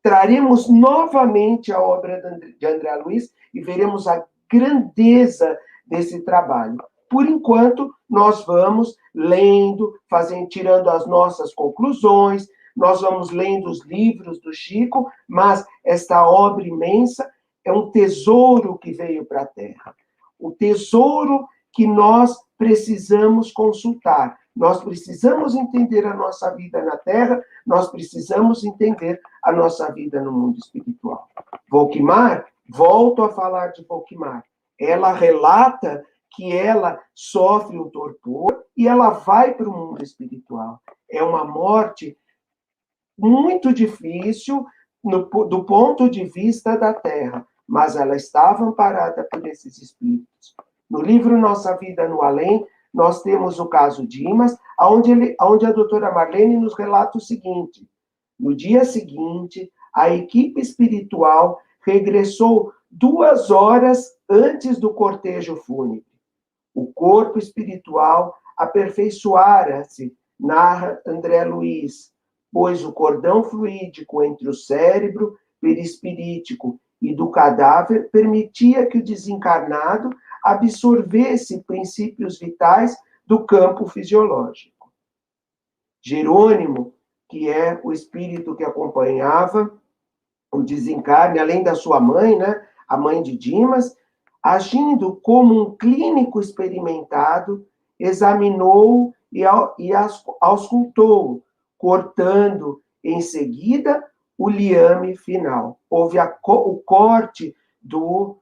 S2: traremos novamente a obra de André Luiz e veremos a grandeza desse trabalho. Por enquanto, nós vamos lendo, tirando as nossas conclusões, nós vamos lendo os livros do Chico, mas esta obra imensa é um tesouro que veio para a Terra. O tesouro que nós precisamos consultar. Nós precisamos entender a nossa vida na Terra, nós precisamos entender a nossa vida no mundo espiritual. Volkmar, volto a falar de Volkmar, ela relata que ela sofre um torpor e ela vai para o mundo espiritual. É uma morte muito difícil do ponto de vista da Terra, mas ela estava amparada por esses espíritos. No livro Nossa Vida no Além, nós temos o caso Dimas, onde a doutora Marlene nos relata o seguinte: no dia seguinte, a equipe espiritual regressou 2 horas antes do cortejo fúnebre. O corpo espiritual aperfeiçoara-se, narra André Luiz, pois o cordão fluídico entre o cérebro perispirítico e do cadáver permitia que o desencarnado absorvesse princípios vitais do campo fisiológico. Jerônimo, que é o espírito que acompanhava o desencarne, além da sua mãe, né, a mãe de Dimas, agindo como um clínico experimentado, examinou e auscultou, cortando em seguida o liame final. Houve o corte do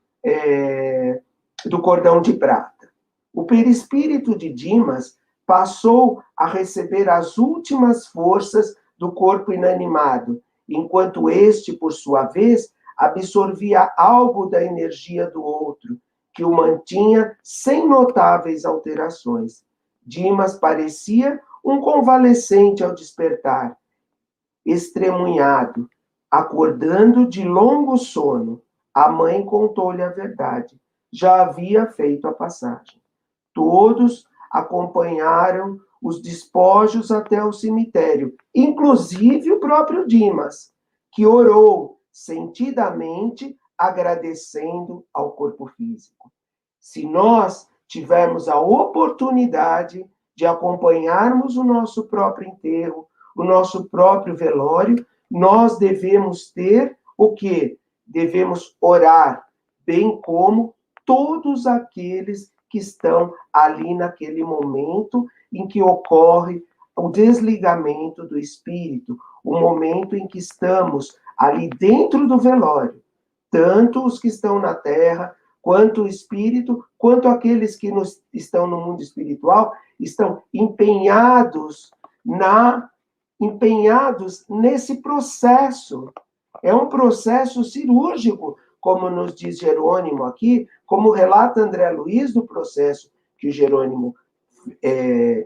S2: cordão de prata. O perispírito de Dimas passou a receber as últimas forças do corpo inanimado, enquanto este, por sua vez, absorvia algo da energia do outro, que o mantinha sem notáveis alterações. Dimas parecia um convalescente ao despertar, estremunhado, acordando de longo sono. A mãe contou-lhe a verdade. Já havia feito a passagem. Todos acompanharam os despojos até o cemitério, inclusive o próprio Dimas, que orou sentidamente agradecendo ao corpo físico. Se nós tivermos a oportunidade de acompanharmos o nosso próprio enterro, o nosso próprio velório, nós devemos ter o quê? Devemos orar, bem como todos aqueles que estão ali naquele momento em que ocorre o desligamento do espírito, o momento em que estamos ali dentro do velório, tanto os que estão na terra, quanto o espírito, quanto aqueles que estão no mundo espiritual, estão empenhados nesse processo. É um processo cirúrgico, como nos diz Jerônimo aqui, como relata André Luiz do processo que Jerônimo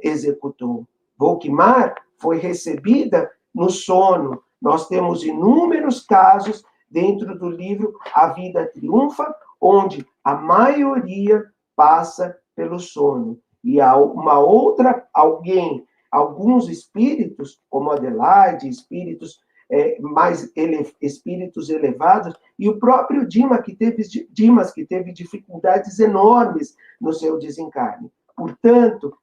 S2: executou. Volkmar foi recebida no sono. Nós temos inúmeros casos dentro do livro A Vida Triunfa, onde a maioria passa pelo sono. E há alguns espíritos, como Adelaide, espíritos espíritos elevados, e o próprio Dimas, que teve dificuldades enormes no seu desencarne. Portanto,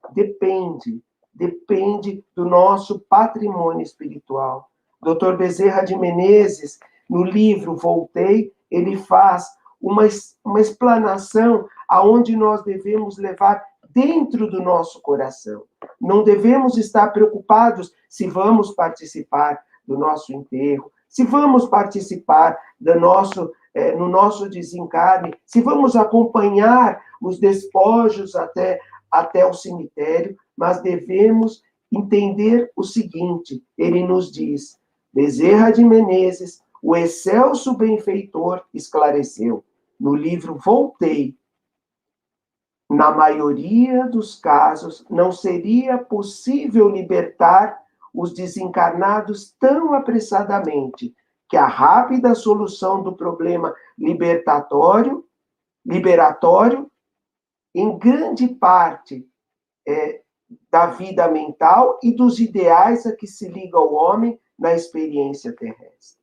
S2: depende do nosso patrimônio espiritual. Dr. Bezerra de Menezes, no livro Voltei, ele faz uma explanação aonde nós devemos levar dentro do nosso coração. Não devemos estar preocupados se vamos participar do nosso enterro, se vamos participar no nosso desencarne, se vamos acompanhar os despojos até o cemitério, mas devemos entender o seguinte, ele nos diz, Bezerra de Menezes, o excelso benfeitor esclareceu, no livro Voltei, na maioria dos casos, não seria possível libertar os desencarnados tão apressadamente que a rápida solução do problema liberatório, em grande parte da vida mental e dos ideais a que se liga o homem na experiência terrestre.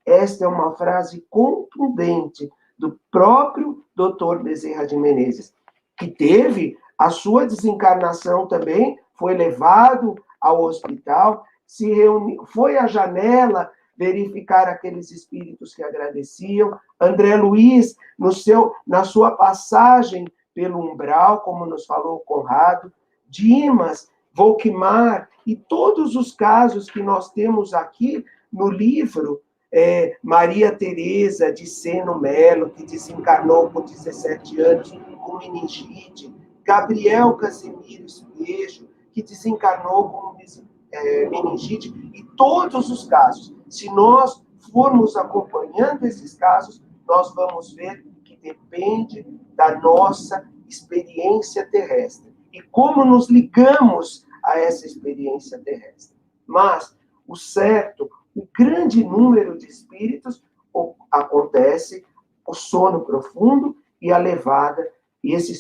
S2: Esta é uma frase contundente do próprio Dr. Bezerra de Menezes, que teve a sua desencarnação também, foi levado ao hospital, se reuniu, foi à janela verificar aqueles espíritos que agradeciam. André Luiz, na sua passagem pelo umbral, como nos falou o Conrado, Dimas, Volkmar, e todos os casos que nós temos aqui no livro, Maria Teresa de Seno Melo, que desencarnou com 17 anos com meningite, Gabriel Casimiro Espejo, que desencarnou com meningite, e todos os casos. Se nós formos acompanhando esses casos, nós vamos ver que depende da nossa experiência terrestre e como nos ligamos a essa experiência terrestre. Mas o certo, o grande número de espíritos acontece o sono profundo e a levada, e esse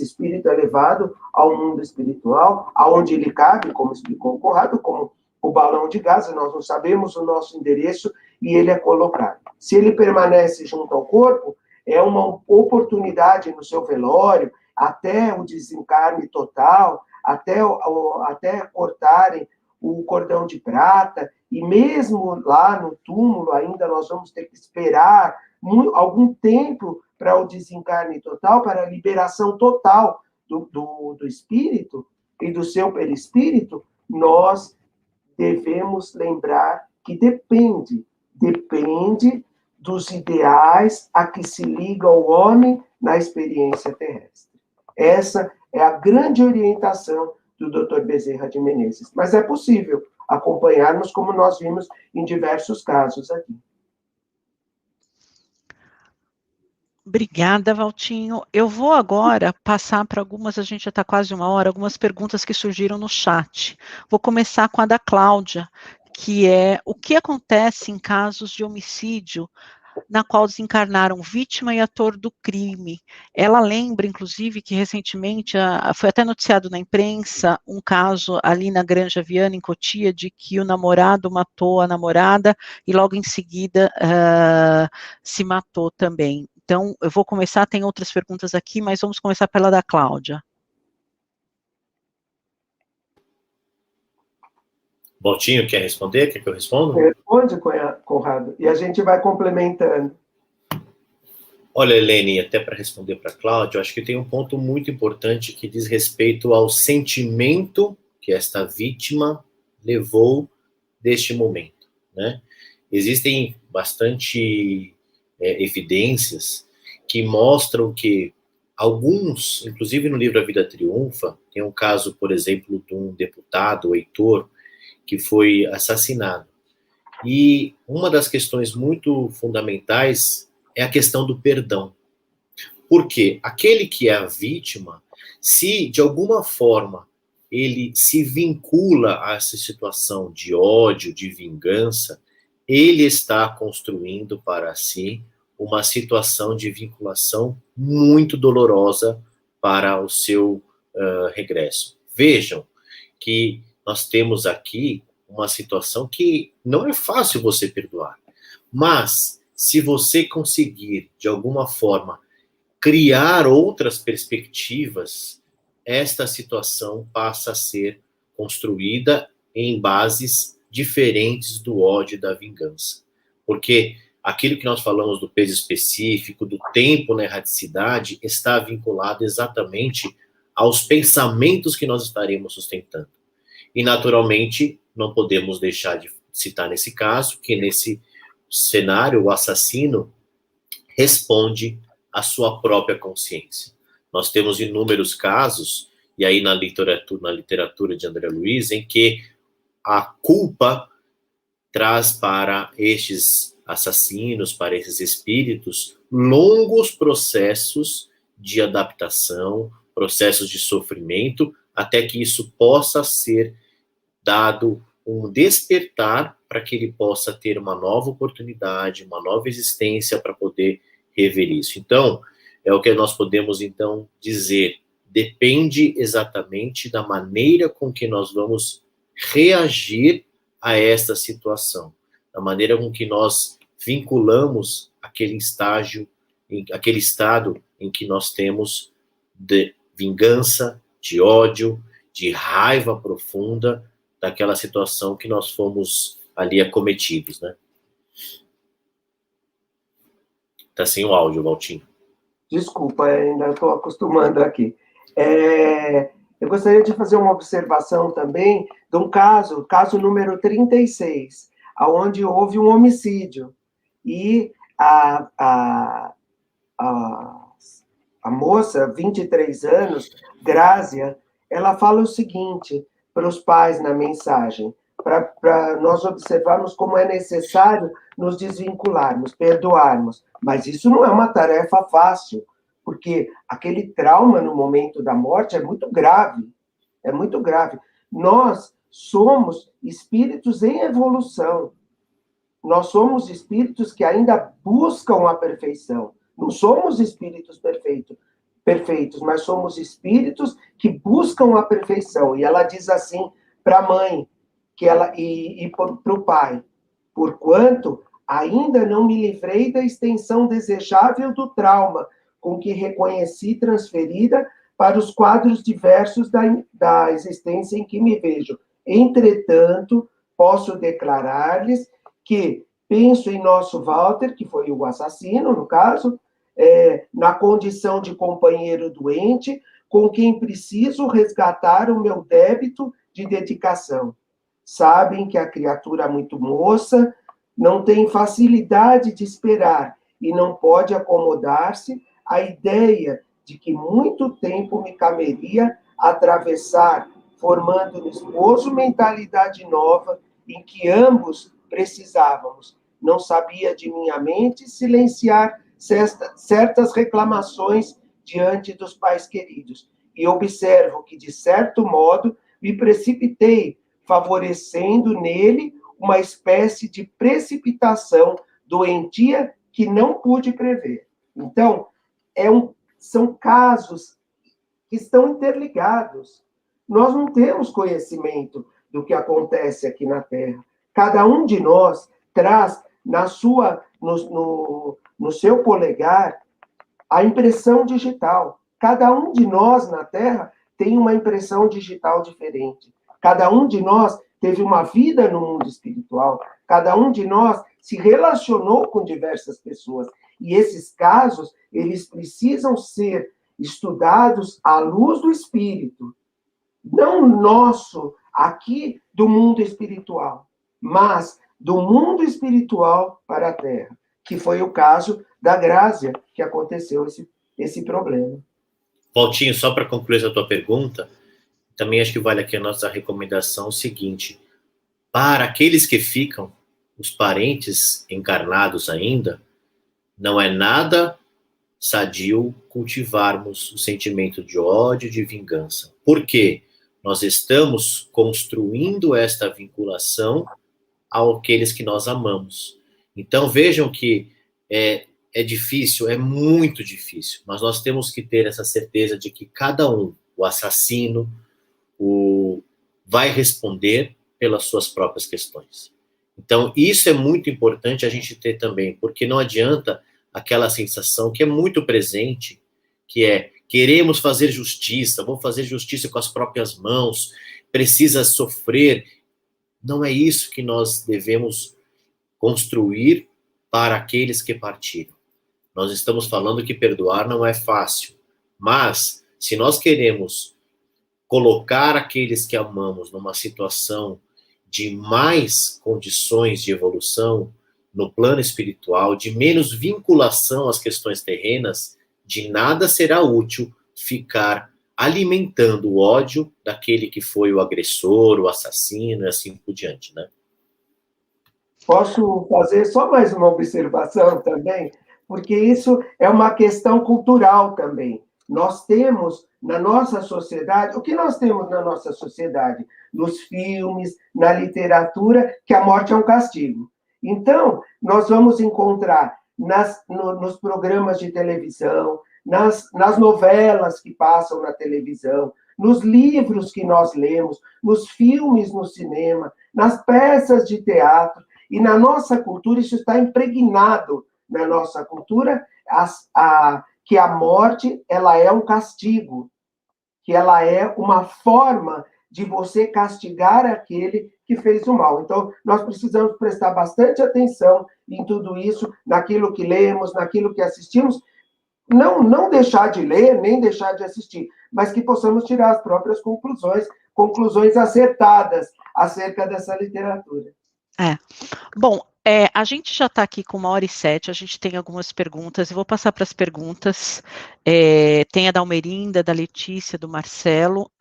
S2: espírito é levado ao mundo espiritual, aonde ele cabe, como explicou o Conrado, como o balão de gás, nós não sabemos o nosso endereço e ele é colocado. Se ele permanece junto ao corpo, é uma oportunidade no seu velório, até o desencarne total, até cortarem o cordão de prata, e mesmo lá no túmulo ainda nós vamos ter que esperar algum tempo para o desencarne total, para a liberação total do espírito e do seu perispírito. Nós devemos lembrar que depende dos ideais a que se liga o homem na experiência terrestre. Essa é a grande orientação do Dr. Bezerra de Menezes. Mas é possível acompanharmos, como nós vimos em diversos casos aqui.
S1: Obrigada, Valtinho. Eu vou agora passar para a gente já está quase 1 hora, algumas perguntas que surgiram no chat. Vou começar com a da Cláudia, que é: o que acontece em casos de homicídio na qual desencarnaram vítima e ator do crime. Ela lembra, inclusive, que recentemente foi até noticiado na imprensa um caso ali na Granja Viana, em Cotia, de que o namorado matou a namorada e logo em seguida se matou também. Então, eu vou começar, tem outras perguntas aqui, mas vamos começar pela da Cláudia.
S3: Valtinho, quer responder? Quer que eu responda?
S2: Responde, Conrado, e a gente vai complementando.
S3: Olha, Helene, até para responder para a Cláudia, eu acho que tem um ponto muito importante que diz respeito ao sentimento que esta vítima levou deste momento, né? Existem bastante evidências que mostram que alguns, inclusive no livro A Vida Triunfa, tem um caso, por exemplo, de um deputado, o Heitor, que foi assassinado. E uma das questões muito fundamentais é a questão do perdão. Porque aquele que é a vítima, se de alguma forma ele se vincula a essa situação de ódio, de vingança, ele está construindo para si uma situação de vinculação muito dolorosa para o seu regresso. Vejam que nós temos aqui uma situação que não é fácil você perdoar, mas se você conseguir, de alguma forma, criar outras perspectivas, esta situação passa a ser construída em bases diferentes do ódio e da vingança. Porque aquilo que nós falamos do peso específico, do tempo na erraticidade, está vinculado exatamente aos pensamentos que nós estaremos sustentando. E, naturalmente, não podemos deixar de citar nesse caso, que nesse cenário o assassino responde à sua própria consciência. Nós temos inúmeros casos, e aí na literatura de André Luiz, em que a culpa traz para estes assassinos, para esses espíritos, longos processos de adaptação, processos de sofrimento, até que isso possa ser dado um despertar para que ele possa ter uma nova oportunidade, uma nova existência para poder rever isso. Então, é o que nós podemos, então, dizer. Depende exatamente da maneira com que nós vamos reagir a esta situação, da maneira com que nós vinculamos aquele estágio, aquele estado em que nós temos de vingança, de ódio, de raiva profunda daquela situação que nós fomos ali acometidos, né? Tá sem o áudio, Valtinho.
S2: Desculpa, ainda estou acostumando aqui. Eu gostaria de fazer uma observação também de um caso número 36, onde houve um homicídio. E a moça, 23 anos, Grácia, ela fala o seguinte para os pais na mensagem, para nós observarmos como é necessário nos desvincularmos, perdoarmos. Mas isso não é uma tarefa fácil, porque aquele trauma no momento da morte é muito grave. É muito grave. Nós somos espíritos em evolução. Nós somos espíritos que ainda buscam a perfeição. Não somos espíritos perfeitos, mas somos espíritos que buscam a perfeição. E ela diz assim para a mãe e para o pai: porquanto ainda não me livrei da extensão desejável do trauma, com que reconheci transferida para os quadros diversos da existência em que me vejo. Entretanto, posso declarar-lhes que penso em nosso Walter, que foi o assassino, no caso, na condição de companheiro doente, com quem preciso resgatar o meu débito de dedicação. Sabem que a criatura muito moça não tem facilidade de esperar e não pode acomodar-se à ideia de que muito tempo me caberia atravessar, formando no esposo mentalidade nova em que ambos precisávamos. Não sabia de minha mente silenciar certas reclamações diante dos pais queridos. E observo que, de certo modo, me precipitei, favorecendo nele uma espécie de precipitação doentia que não pude prever. Então, são casos que estão interligados. Nós não temos conhecimento do que acontece aqui na Terra. Cada um de nós traz no seu polegar a impressão digital. Cada um de nós na Terra tem uma impressão digital diferente. Cada um de nós teve uma vida no mundo espiritual. Cada um de nós se relacionou com diversas pessoas. E esses casos, eles precisam ser estudados à luz do espírito. Não nosso, aqui do mundo espiritual, mas do mundo espiritual para a Terra, que foi o caso da Grácia, que aconteceu esse problema.
S3: Valtinho, só para concluir essa tua pergunta, também acho que vale aqui a nossa recomendação seguinte: para aqueles que ficam, os parentes encarnados ainda, não é nada sadio cultivarmos o sentimento de ódio, de vingança. Por quê? Nós estamos construindo esta vinculação àqueles que nós amamos. Então vejam que é difícil, é muito difícil, mas nós temos que ter essa certeza de que cada um, o assassino, vai responder pelas suas próprias questões. Então, isso é muito importante a gente ter também, porque não adianta aquela sensação que é muito presente, que é, queremos fazer justiça, vou fazer justiça com as próprias mãos, precisa sofrer. Não é isso que nós devemos construir para aqueles que partiram. Nós estamos falando que perdoar não é fácil, mas se nós queremos colocar aqueles que amamos numa situação de mais condições de evolução no plano espiritual, de menos vinculação às questões terrenas, de nada será útil ficar alimentando o ódio daquele que foi o agressor, o assassino e assim por diante, né?
S2: Posso fazer só mais uma observação também? Porque isso é uma questão cultural também. Nós temos na nossa sociedade, o que nós temos na nossa sociedade? Nos filmes, na literatura, que a morte é um castigo. Então, nós vamos encontrar nos programas de televisão, nas novelas que passam na televisão, nos livros que nós lemos, nos filmes no cinema, nas peças de teatro, e na nossa cultura, isso está impregnado na nossa cultura, que a morte ela é um castigo, que ela é uma forma de você castigar aquele que fez o mal. Então, nós precisamos prestar bastante atenção em tudo isso, naquilo que lemos, naquilo que assistimos, não deixar de ler, nem deixar de assistir, mas que possamos tirar as próprias conclusões acertadas acerca dessa literatura.
S1: Bom, a gente já está aqui com 1h07, a gente tem algumas perguntas, eu vou passar para as perguntas, tem a da Almerinda, da Letícia, do Marcelo,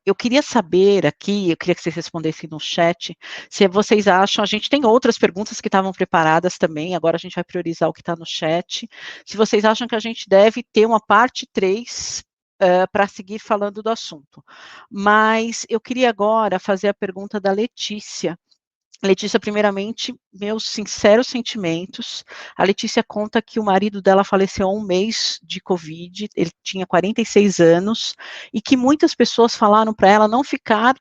S1: eu queria saber aqui, eu queria que vocês respondessem no chat, se vocês acham, a gente tem outras perguntas que estavam preparadas também, agora a gente vai priorizar o que está no chat, se vocês acham que a gente deve ter uma parte 3 para seguir falando do assunto, mas eu queria agora fazer a pergunta da Letícia. Letícia, primeiramente, meus sinceros sentimentos. A Letícia conta que o marido dela faleceu há um mês de Covid, ele tinha 46 anos, e que muitas pessoas falaram para ela não ficar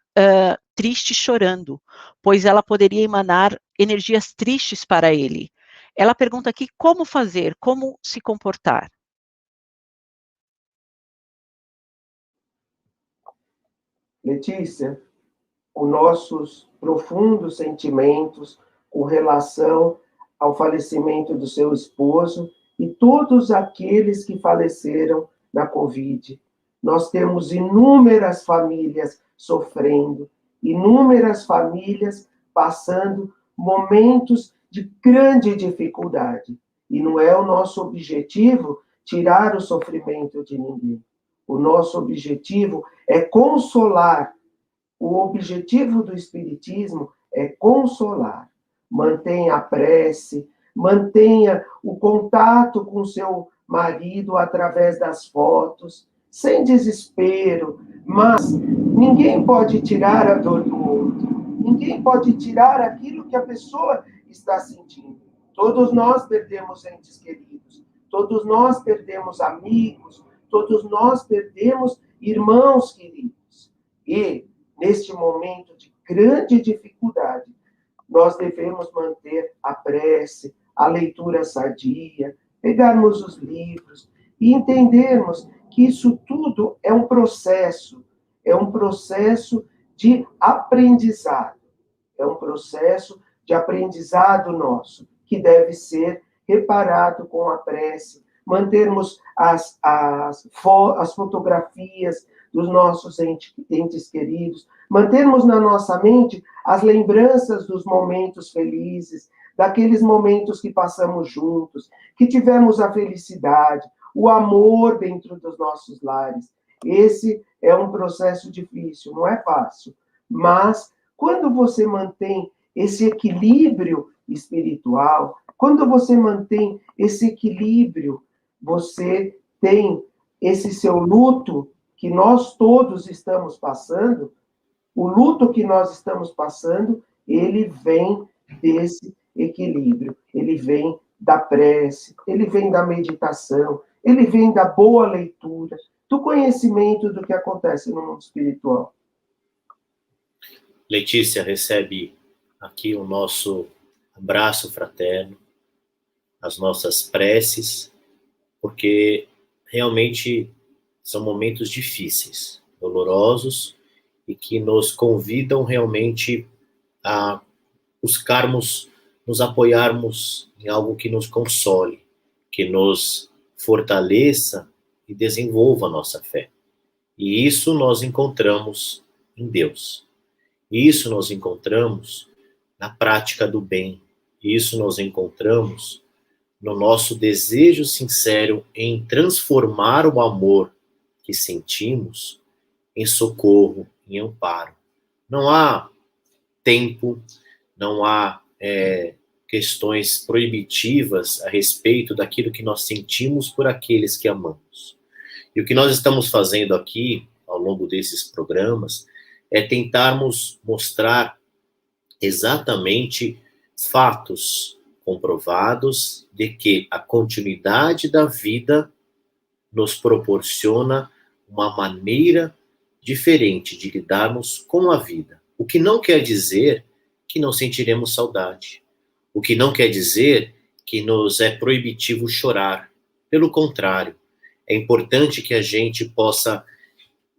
S1: triste chorando, pois ela poderia emanar energias tristes para ele. Ela pergunta aqui como fazer, como se comportar.
S2: Letícia, os nossos profundos sentimentos com relação ao falecimento do seu esposo e todos aqueles que faleceram na Covid. Nós temos inúmeras famílias sofrendo, inúmeras famílias passando momentos de grande dificuldade. E não é o nosso objetivo tirar o sofrimento de ninguém. O nosso objetivo é consolar. O objetivo do Espiritismo é consolar. Mantenha a prece, mantenha o contato com seu marido através das fotos, sem desespero, mas ninguém pode tirar a dor do outro, ninguém pode tirar aquilo que a pessoa está sentindo. Todos nós perdemos entes queridos, todos nós perdemos amigos, todos nós perdemos irmãos queridos. E, neste momento de grande dificuldade, nós devemos manter a prece, a leitura sadia, pegarmos os livros e entendermos que isso tudo é um processo de aprendizado, é um processo de aprendizado nosso, que deve ser reparado com a prece, mantermos as fotografias dos nossos entes queridos, mantermos na nossa mente as lembranças dos momentos felizes, daqueles momentos que passamos juntos, que tivemos a felicidade, o amor dentro dos nossos lares. Esse é um processo difícil, não é fácil, mas quando você mantém esse equilíbrio espiritual, quando você mantém esse equilíbrio, você tem esse seu luto que nós todos estamos passando, o luto que nós estamos passando, ele vem desse equilíbrio, ele vem da prece, ele vem da meditação, ele vem da boa leitura, do conhecimento do que acontece no mundo espiritual.
S3: Letícia, recebe aqui o nosso abraço fraterno, as nossas preces, porque realmente são momentos difíceis, dolorosos, e que nos convidam realmente a buscarmos nos apoiarmos em algo que nos console, que nos fortaleça e desenvolva a nossa fé. E isso nós encontramos em Deus. Isso nós encontramos na prática do bem. Isso nós encontramos no nosso desejo sincero em transformar o amor que sentimos em socorro, em amparo. Não há tempo, não há questões proibitivas a respeito daquilo que nós sentimos por aqueles que amamos. E o que nós estamos fazendo aqui, ao longo desses programas, é tentarmos mostrar exatamente fatos comprovados de que a continuidade da vida nos proporciona uma maneira diferente de lidarmos com a vida. O que não quer dizer que não sentiremos saudade. O que não quer dizer que nos é proibitivo chorar. Pelo contrário, é importante que a gente possa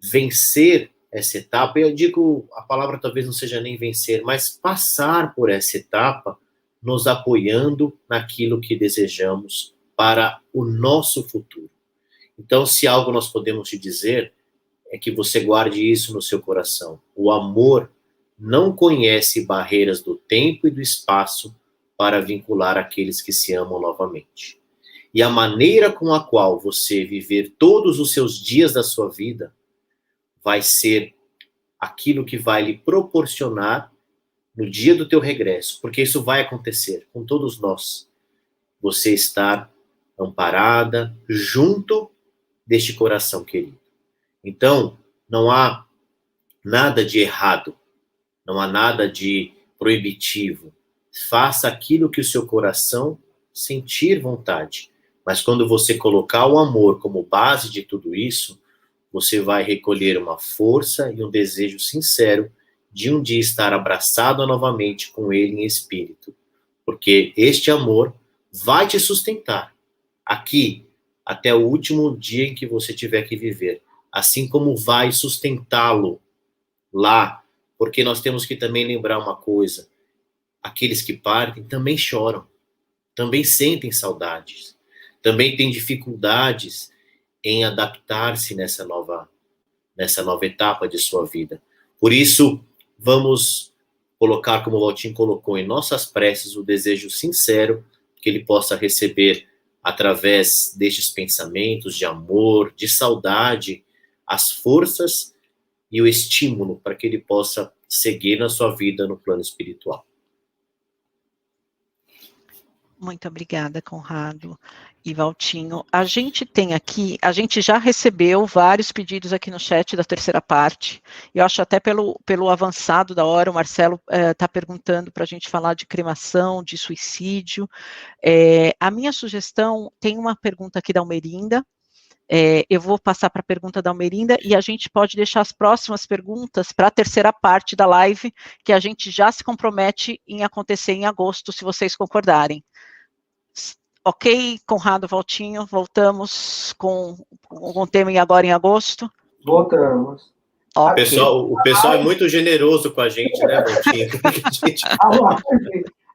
S3: vencer essa etapa. Eu digo, a palavra talvez não seja nem vencer, mas passar por essa etapa, nos apoiando naquilo que desejamos para o nosso futuro. Então, se algo nós podemos te dizer, é que você guarde isso no seu coração. O amor não conhece barreiras do tempo e do espaço para vincular aqueles que se amam novamente. E a maneira com a qual você viver todos os seus dias da sua vida vai ser aquilo que vai lhe proporcionar no dia do teu regresso, porque isso vai acontecer com todos nós. Você estar amparada junto deste coração querido. Então, não há nada de errado, não há nada de proibitivo. Faça aquilo que o seu coração sentir vontade. Mas quando você colocar o amor como base de tudo isso, você vai recolher uma força e um desejo sincero de um dia estar abraçado novamente com ele em espírito. Porque este amor vai te sustentar aqui até o último dia em que você tiver que viver. Assim como vai sustentá-lo lá. Porque nós temos que também lembrar uma coisa. Aqueles que partem também choram. Também sentem saudades. Também têm dificuldades em adaptar-se nessa nova etapa de sua vida. Por isso, vamos colocar, como o Valtinho colocou, em nossas preces o desejo sincero que ele possa receber através destes pensamentos de amor, de saudade, as forças e o estímulo para que ele possa seguir na sua vida no plano espiritual.
S1: Muito obrigada, Conrado. e Valtinho, a gente tem aqui, a gente já recebeu vários pedidos aqui no chat da terceira parte, eu acho até pelo avançado da hora, o Marcelo está perguntando para a gente falar de cremação, de suicídio. A minha sugestão, tem uma pergunta aqui da Almerinda, eu vou passar para a pergunta da Almerinda e a gente pode deixar as próximas perguntas para a terceira parte da live, que a gente já se compromete em acontecer em agosto, se vocês concordarem. Ok, Conrado, Valtinho, voltamos com um tema agora em agosto?
S2: Voltamos.
S1: Okay.
S3: O pessoal é muito generoso com a gente, né, Valtinho?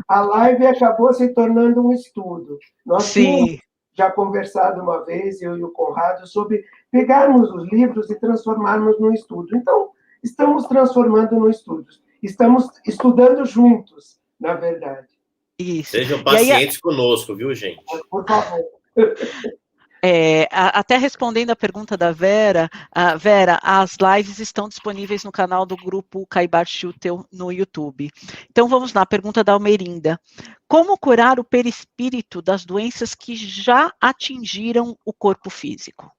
S2: A live acabou se tornando um estudo. Nós tínhamos já conversado uma vez, eu e o Conrado, sobre pegarmos os livros e transformarmos num estudo. Então, estamos transformando num estudo. Estamos estudando juntos, na verdade.
S1: Isso.
S3: Sejam pacientes conosco, viu, gente?
S2: Por favor.
S1: Até respondendo a pergunta da Vera, Vera, as lives estão disponíveis no canal do grupo Caibar Schutel no YouTube. Então vamos lá, pergunta da Almerinda. Como curar o perispírito das doenças que já atingiram o corpo físico?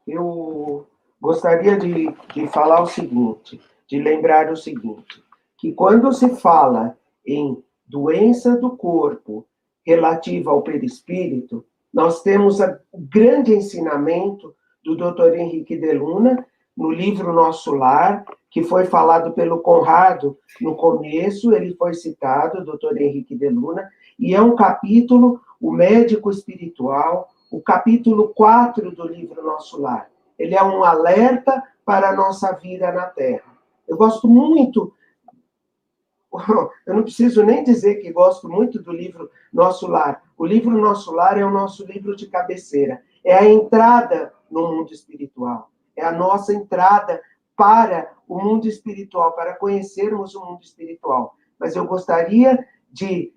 S2: Eu gostaria de falar o seguinte, de lembrar o seguinte, que quando se fala em doença do corpo relativa ao perispírito, nós temos o grande ensinamento do Dr. Henrique de Luna, no livro Nosso Lar, que foi falado pelo Conrado no começo, ele foi citado, o Dr. Henrique de Luna, e é um capítulo, o médico espiritual, o capítulo 4 do livro Nosso Lar. Ele é um alerta para a nossa vida na Terra. Eu gosto muito, eu não preciso nem dizer que gosto muito do livro Nosso Lar. O livro Nosso Lar é o nosso livro de cabeceira. É a entrada no mundo espiritual. É a nossa entrada para o mundo espiritual, para conhecermos o mundo espiritual. Mas eu gostaria de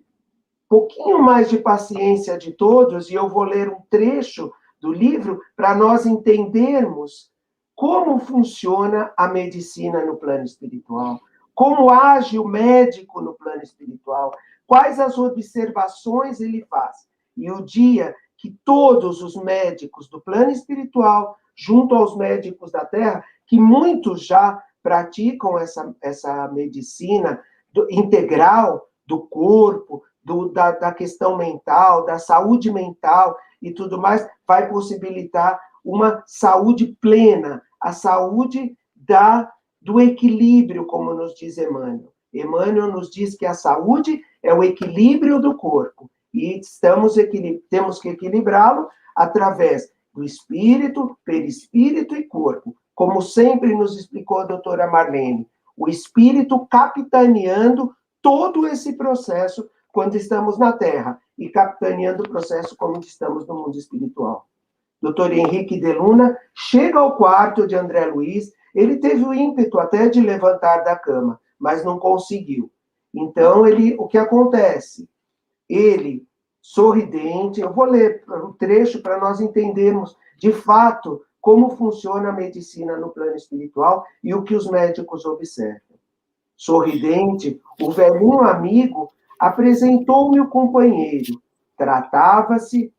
S2: pouquinho mais de paciência de todos, e eu vou ler um trecho do livro para nós entendermos como funciona a medicina no plano espiritual, como age o médico no plano espiritual, quais as observações ele faz. E o dia que todos os médicos do plano espiritual, junto aos médicos da Terra, que muitos já praticam essa medicina integral do corpo, da questão mental, da saúde mental e tudo mais, vai possibilitar uma saúde plena, a saúde do equilíbrio, como nos diz Emmanuel. Emmanuel nos diz que a saúde é o equilíbrio do corpo, e temos que equilibrá-lo através do espírito, perispírito e corpo, como sempre nos explicou a doutora Marlene, o espírito capitaneando todo esse processo quando estamos na Terra, e capitaneando o processo quando estamos no mundo espiritual. Dr. Henrique de Luna chega ao quarto de André Luiz, ele teve o ímpeto até de levantar da cama, mas não conseguiu. Então, o que acontece? Ele, sorridente, eu vou ler um trecho para nós entendermos, de fato, como funciona a medicina no plano espiritual e o que os médicos observam. Sorridente, o velhinho amigo apresentou-me o companheiro. Tratava-se,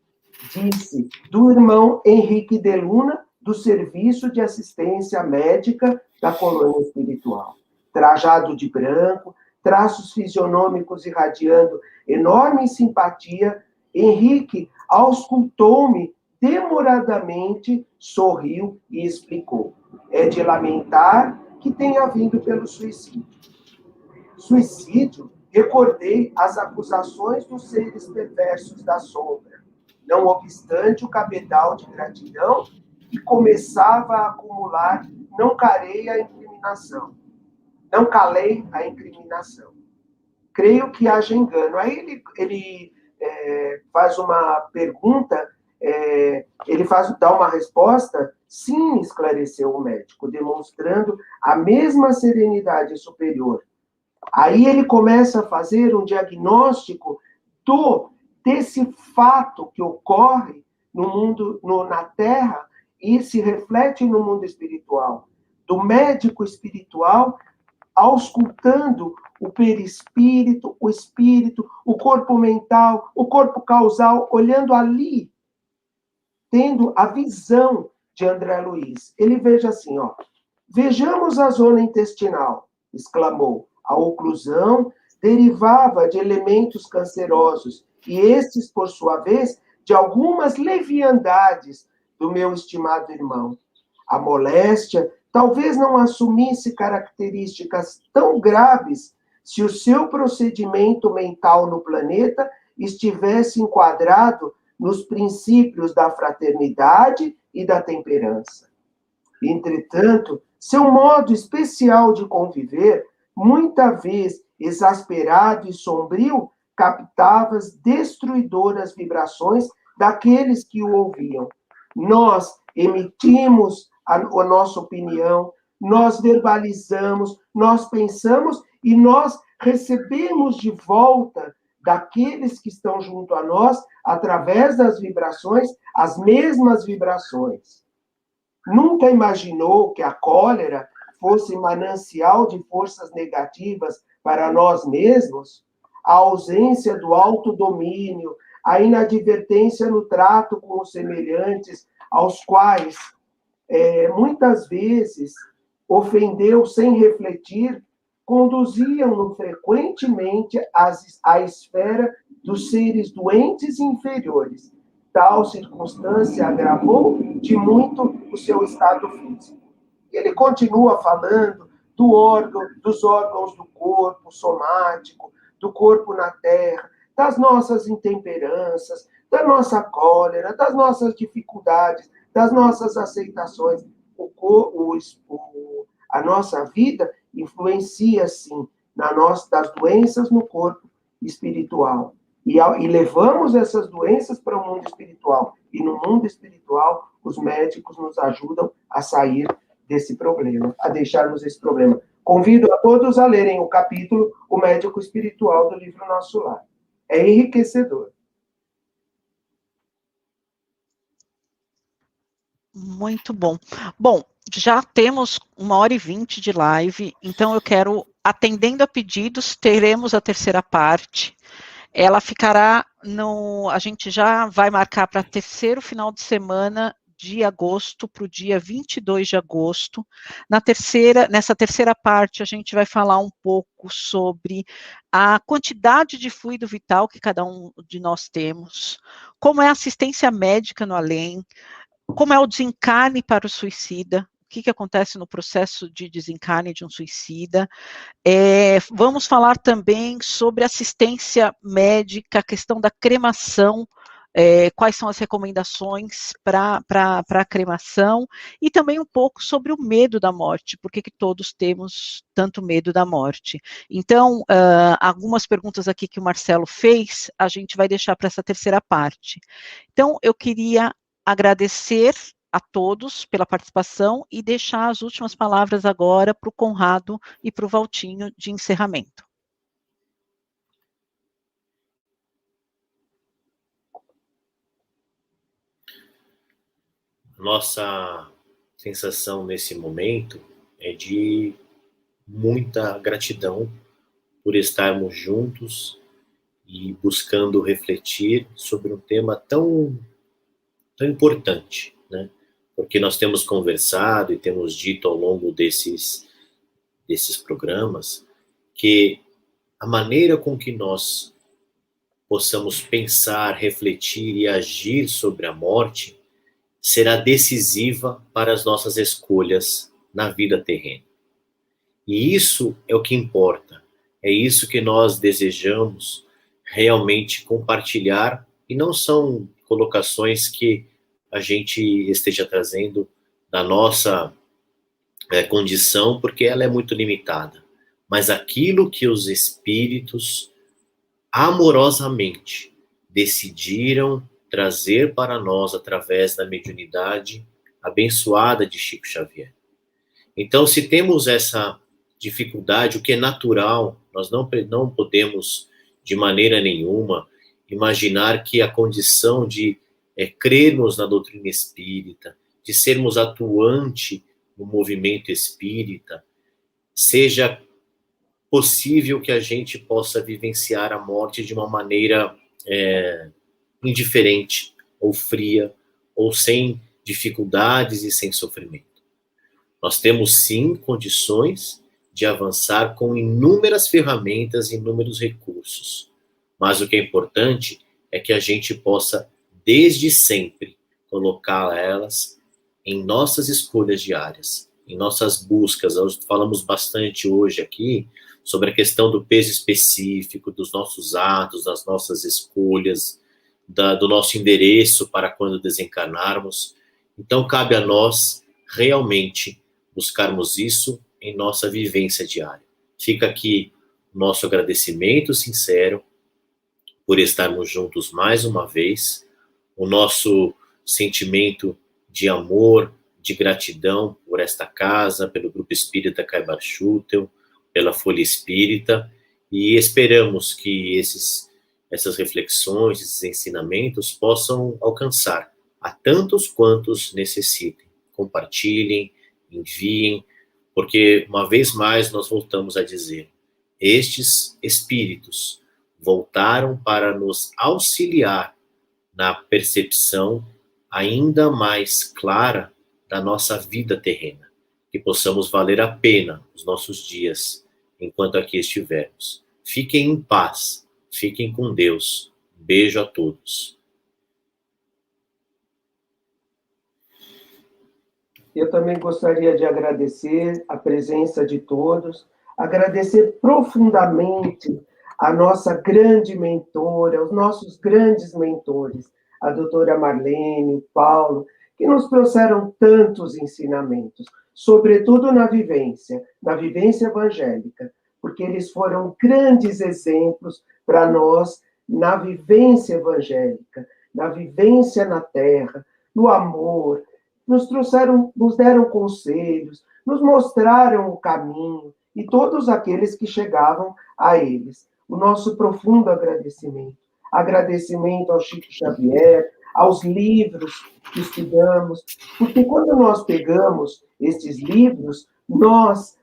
S2: disse, do irmão Henrique de Luna, do Serviço de Assistência Médica da Colônia Espiritual. Trajado de branco, traços fisionômicos irradiando enorme simpatia, Henrique auscultou-me demoradamente, sorriu e explicou. É de lamentar que tenha vindo pelo suicídio. Suicídio? Recordei as acusações dos seres perversos da sombra. Não obstante o cabedal de gratidão que começava a acumular, não calei a incriminação. Creio que haja engano. Aí ele faz uma pergunta, dá uma resposta, sim, esclareceu o médico, demonstrando a mesma serenidade superior. Aí ele começa a fazer um diagnóstico desse fato que ocorre no mundo, na Terra, e se reflete no mundo espiritual. Do médico espiritual auscultando o perispírito, o espírito, o corpo mental, o corpo causal, olhando ali, tendo a visão de André Luiz. Ele veja assim, ó, vejamos a zona intestinal, exclamou. A oclusão derivava de elementos cancerosos, e estes, por sua vez, de algumas leviandades do meu estimado irmão. A moléstia talvez não assumisse características tão graves se o seu procedimento mental no planeta estivesse enquadrado nos princípios da fraternidade e da temperança. Entretanto, seu modo especial de conviver, muita vez exasperado e sombrio, captava as destruidoras vibrações daqueles que o ouviam. Nós emitimos a nossa opinião, nós verbalizamos, nós pensamos e nós recebemos de volta daqueles que estão junto a nós, através das vibrações, as mesmas vibrações. Nunca imaginou que a cólera fosse manancial de forças negativas para nós mesmos? A ausência do autodomínio, a inadvertência no trato com os semelhantes, aos quais, muitas vezes, ofendeu sem refletir, conduziam-no frequentemente à esfera dos seres doentes e inferiores. Tal circunstância agravou de muito o seu estado físico. Ele continua falando dos órgãos do corpo somático, do corpo na terra, das nossas intemperanças, da nossa cólera, das nossas dificuldades, das nossas aceitações. A nossa vida influencia, sim, das doenças no corpo espiritual. E levamos essas doenças para o mundo espiritual. E no mundo espiritual, os médicos nos ajudam a sair desse problema, a deixarmos esse problema. Convido a todos a lerem o capítulo O Médico Espiritual do livro Nosso Lar. É enriquecedor.
S1: Muito bom. Bom, já temos 1h20 de live, então eu quero, atendendo a pedidos, teremos a terceira parte. Ela ficará a gente já vai marcar para terceiro final de semana de agosto, para o dia 22 de agosto. Nessa terceira parte, a gente vai falar um pouco sobre a quantidade de fluido vital que cada um de nós temos, como é a assistência médica no além, como é o desencarne para o suicida, o que acontece no processo de desencarne de um suicida. Vamos falar também sobre assistência médica, a questão da cremação, quais são as recomendações para a cremação, e também um pouco sobre o medo da morte, por que todos temos tanto medo da morte. Então, algumas perguntas aqui que o Marcelo fez, a gente vai deixar para essa terceira parte. Então, eu queria agradecer a todos pela participação e deixar as últimas palavras agora para o Conrado e para o Valtinho de encerramento.
S3: Nossa sensação nesse momento é de muita gratidão por estarmos juntos e buscando refletir sobre um tema tão importante, né? Porque nós temos conversado e temos dito ao longo desses programas que a maneira com que nós possamos pensar, refletir e agir sobre a morte será decisiva para as nossas escolhas na vida terrena. E isso é o que importa, é isso que nós desejamos realmente compartilhar, e não são colocações que a gente esteja trazendo da nossa condição, porque ela é muito limitada, mas aquilo que os espíritos amorosamente decidiram trazer para nós através da mediunidade abençoada de Chico Xavier. Então, se temos essa dificuldade, o que é natural, nós não podemos de maneira nenhuma imaginar que a condição de crermos na doutrina espírita, de sermos atuante no movimento espírita, seja possível que a gente possa vivenciar a morte de uma maneira indiferente, ou fria, ou sem dificuldades e sem sofrimento. Nós temos, sim, condições de avançar com inúmeras ferramentas e inúmeros recursos. Mas o que é importante é que a gente possa, desde sempre, colocar elas em nossas escolhas diárias, em nossas buscas. Nós falamos bastante hoje aqui sobre a questão do peso específico, dos nossos atos, das nossas escolhas, do nosso endereço para quando desencarnarmos. Então, cabe a nós realmente buscarmos isso em nossa vivência diária. Fica aqui o nosso agradecimento sincero por estarmos juntos mais uma vez, o nosso sentimento de amor, de gratidão por esta casa, pelo Grupo Espírita Caibar Schutel, pela Folha Espírita, e esperamos que essas reflexões, esses ensinamentos possam alcançar a tantos quantos necessitem. Compartilhem, enviem, porque uma vez mais nós voltamos a dizer, estes espíritos voltaram para nos auxiliar na percepção ainda mais clara da nossa vida terrena, que possamos valer a pena os nossos dias enquanto aqui estivermos. Fiquem em paz, fiquem com Deus. Beijo a todos.
S2: Eu também gostaria de agradecer a presença de todos, agradecer profundamente a nossa grande mentora, os nossos grandes mentores, a doutora Marlene, o Paulo, que nos trouxeram tantos ensinamentos, sobretudo na vivência evangélica, porque eles foram grandes exemplos para nós na vivência evangélica, na vivência na terra, no amor, nos deram conselhos, nos mostraram o caminho, e todos aqueles que chegavam a eles. O nosso profundo agradecimento. Agradecimento ao Chico Xavier, aos livros que estudamos, porque quando nós pegamos estes livros, nós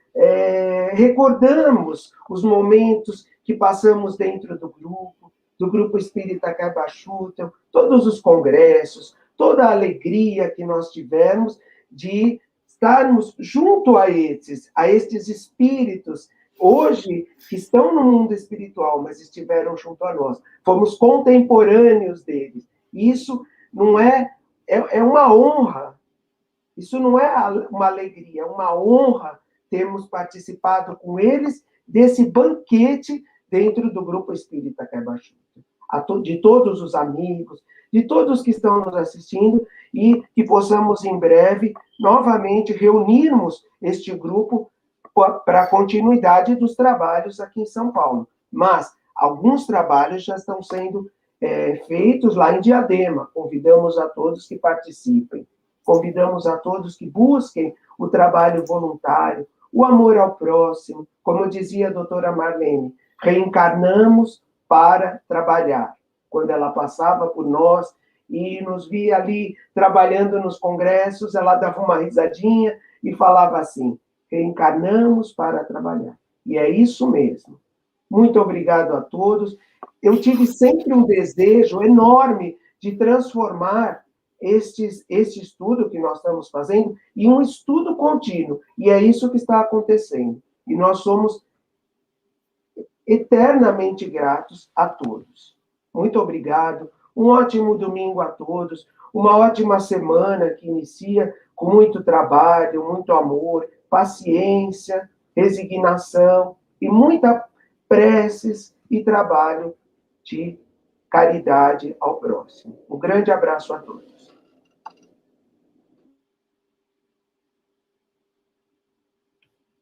S2: recordamos os momentos que passamos dentro do Grupo Espírita Caibar Schutel, todos os congressos, toda a alegria que nós tivemos de estarmos junto a estes espíritos, hoje, que estão no mundo espiritual, mas estiveram junto a nós. Fomos contemporâneos deles. Isso não é uma honra. Isso não é uma alegria, é uma honra termos participado com eles desse banquete dentro do Grupo Espírita Caibar Schutel. De todos os amigos, de todos que estão nos assistindo, e que possamos, em breve, novamente reunirmos este grupo para a continuidade dos trabalhos aqui em São Paulo. Mas alguns trabalhos já estão sendo feitos lá em Diadema. Convidamos a todos que participem. Convidamos a todos que busquem o trabalho voluntário, o amor ao próximo. Como dizia a doutora Marlene, reencarnamos para trabalhar. Quando ela passava por nós e nos via ali trabalhando nos congressos, ela dava uma risadinha e falava assim, reencarnamos para trabalhar. E é isso mesmo. Muito obrigado a todos. Eu tive sempre um desejo enorme de transformar este estudo que nós estamos fazendo em um estudo contínuo. E é isso que está acontecendo. E nós somos eternamente gratos a todos. Muito obrigado. Um ótimo domingo a todos. Uma ótima semana que inicia com muito trabalho, muito amor, paciência, resignação e muita preces e trabalho de caridade ao próximo. Um grande abraço a todos.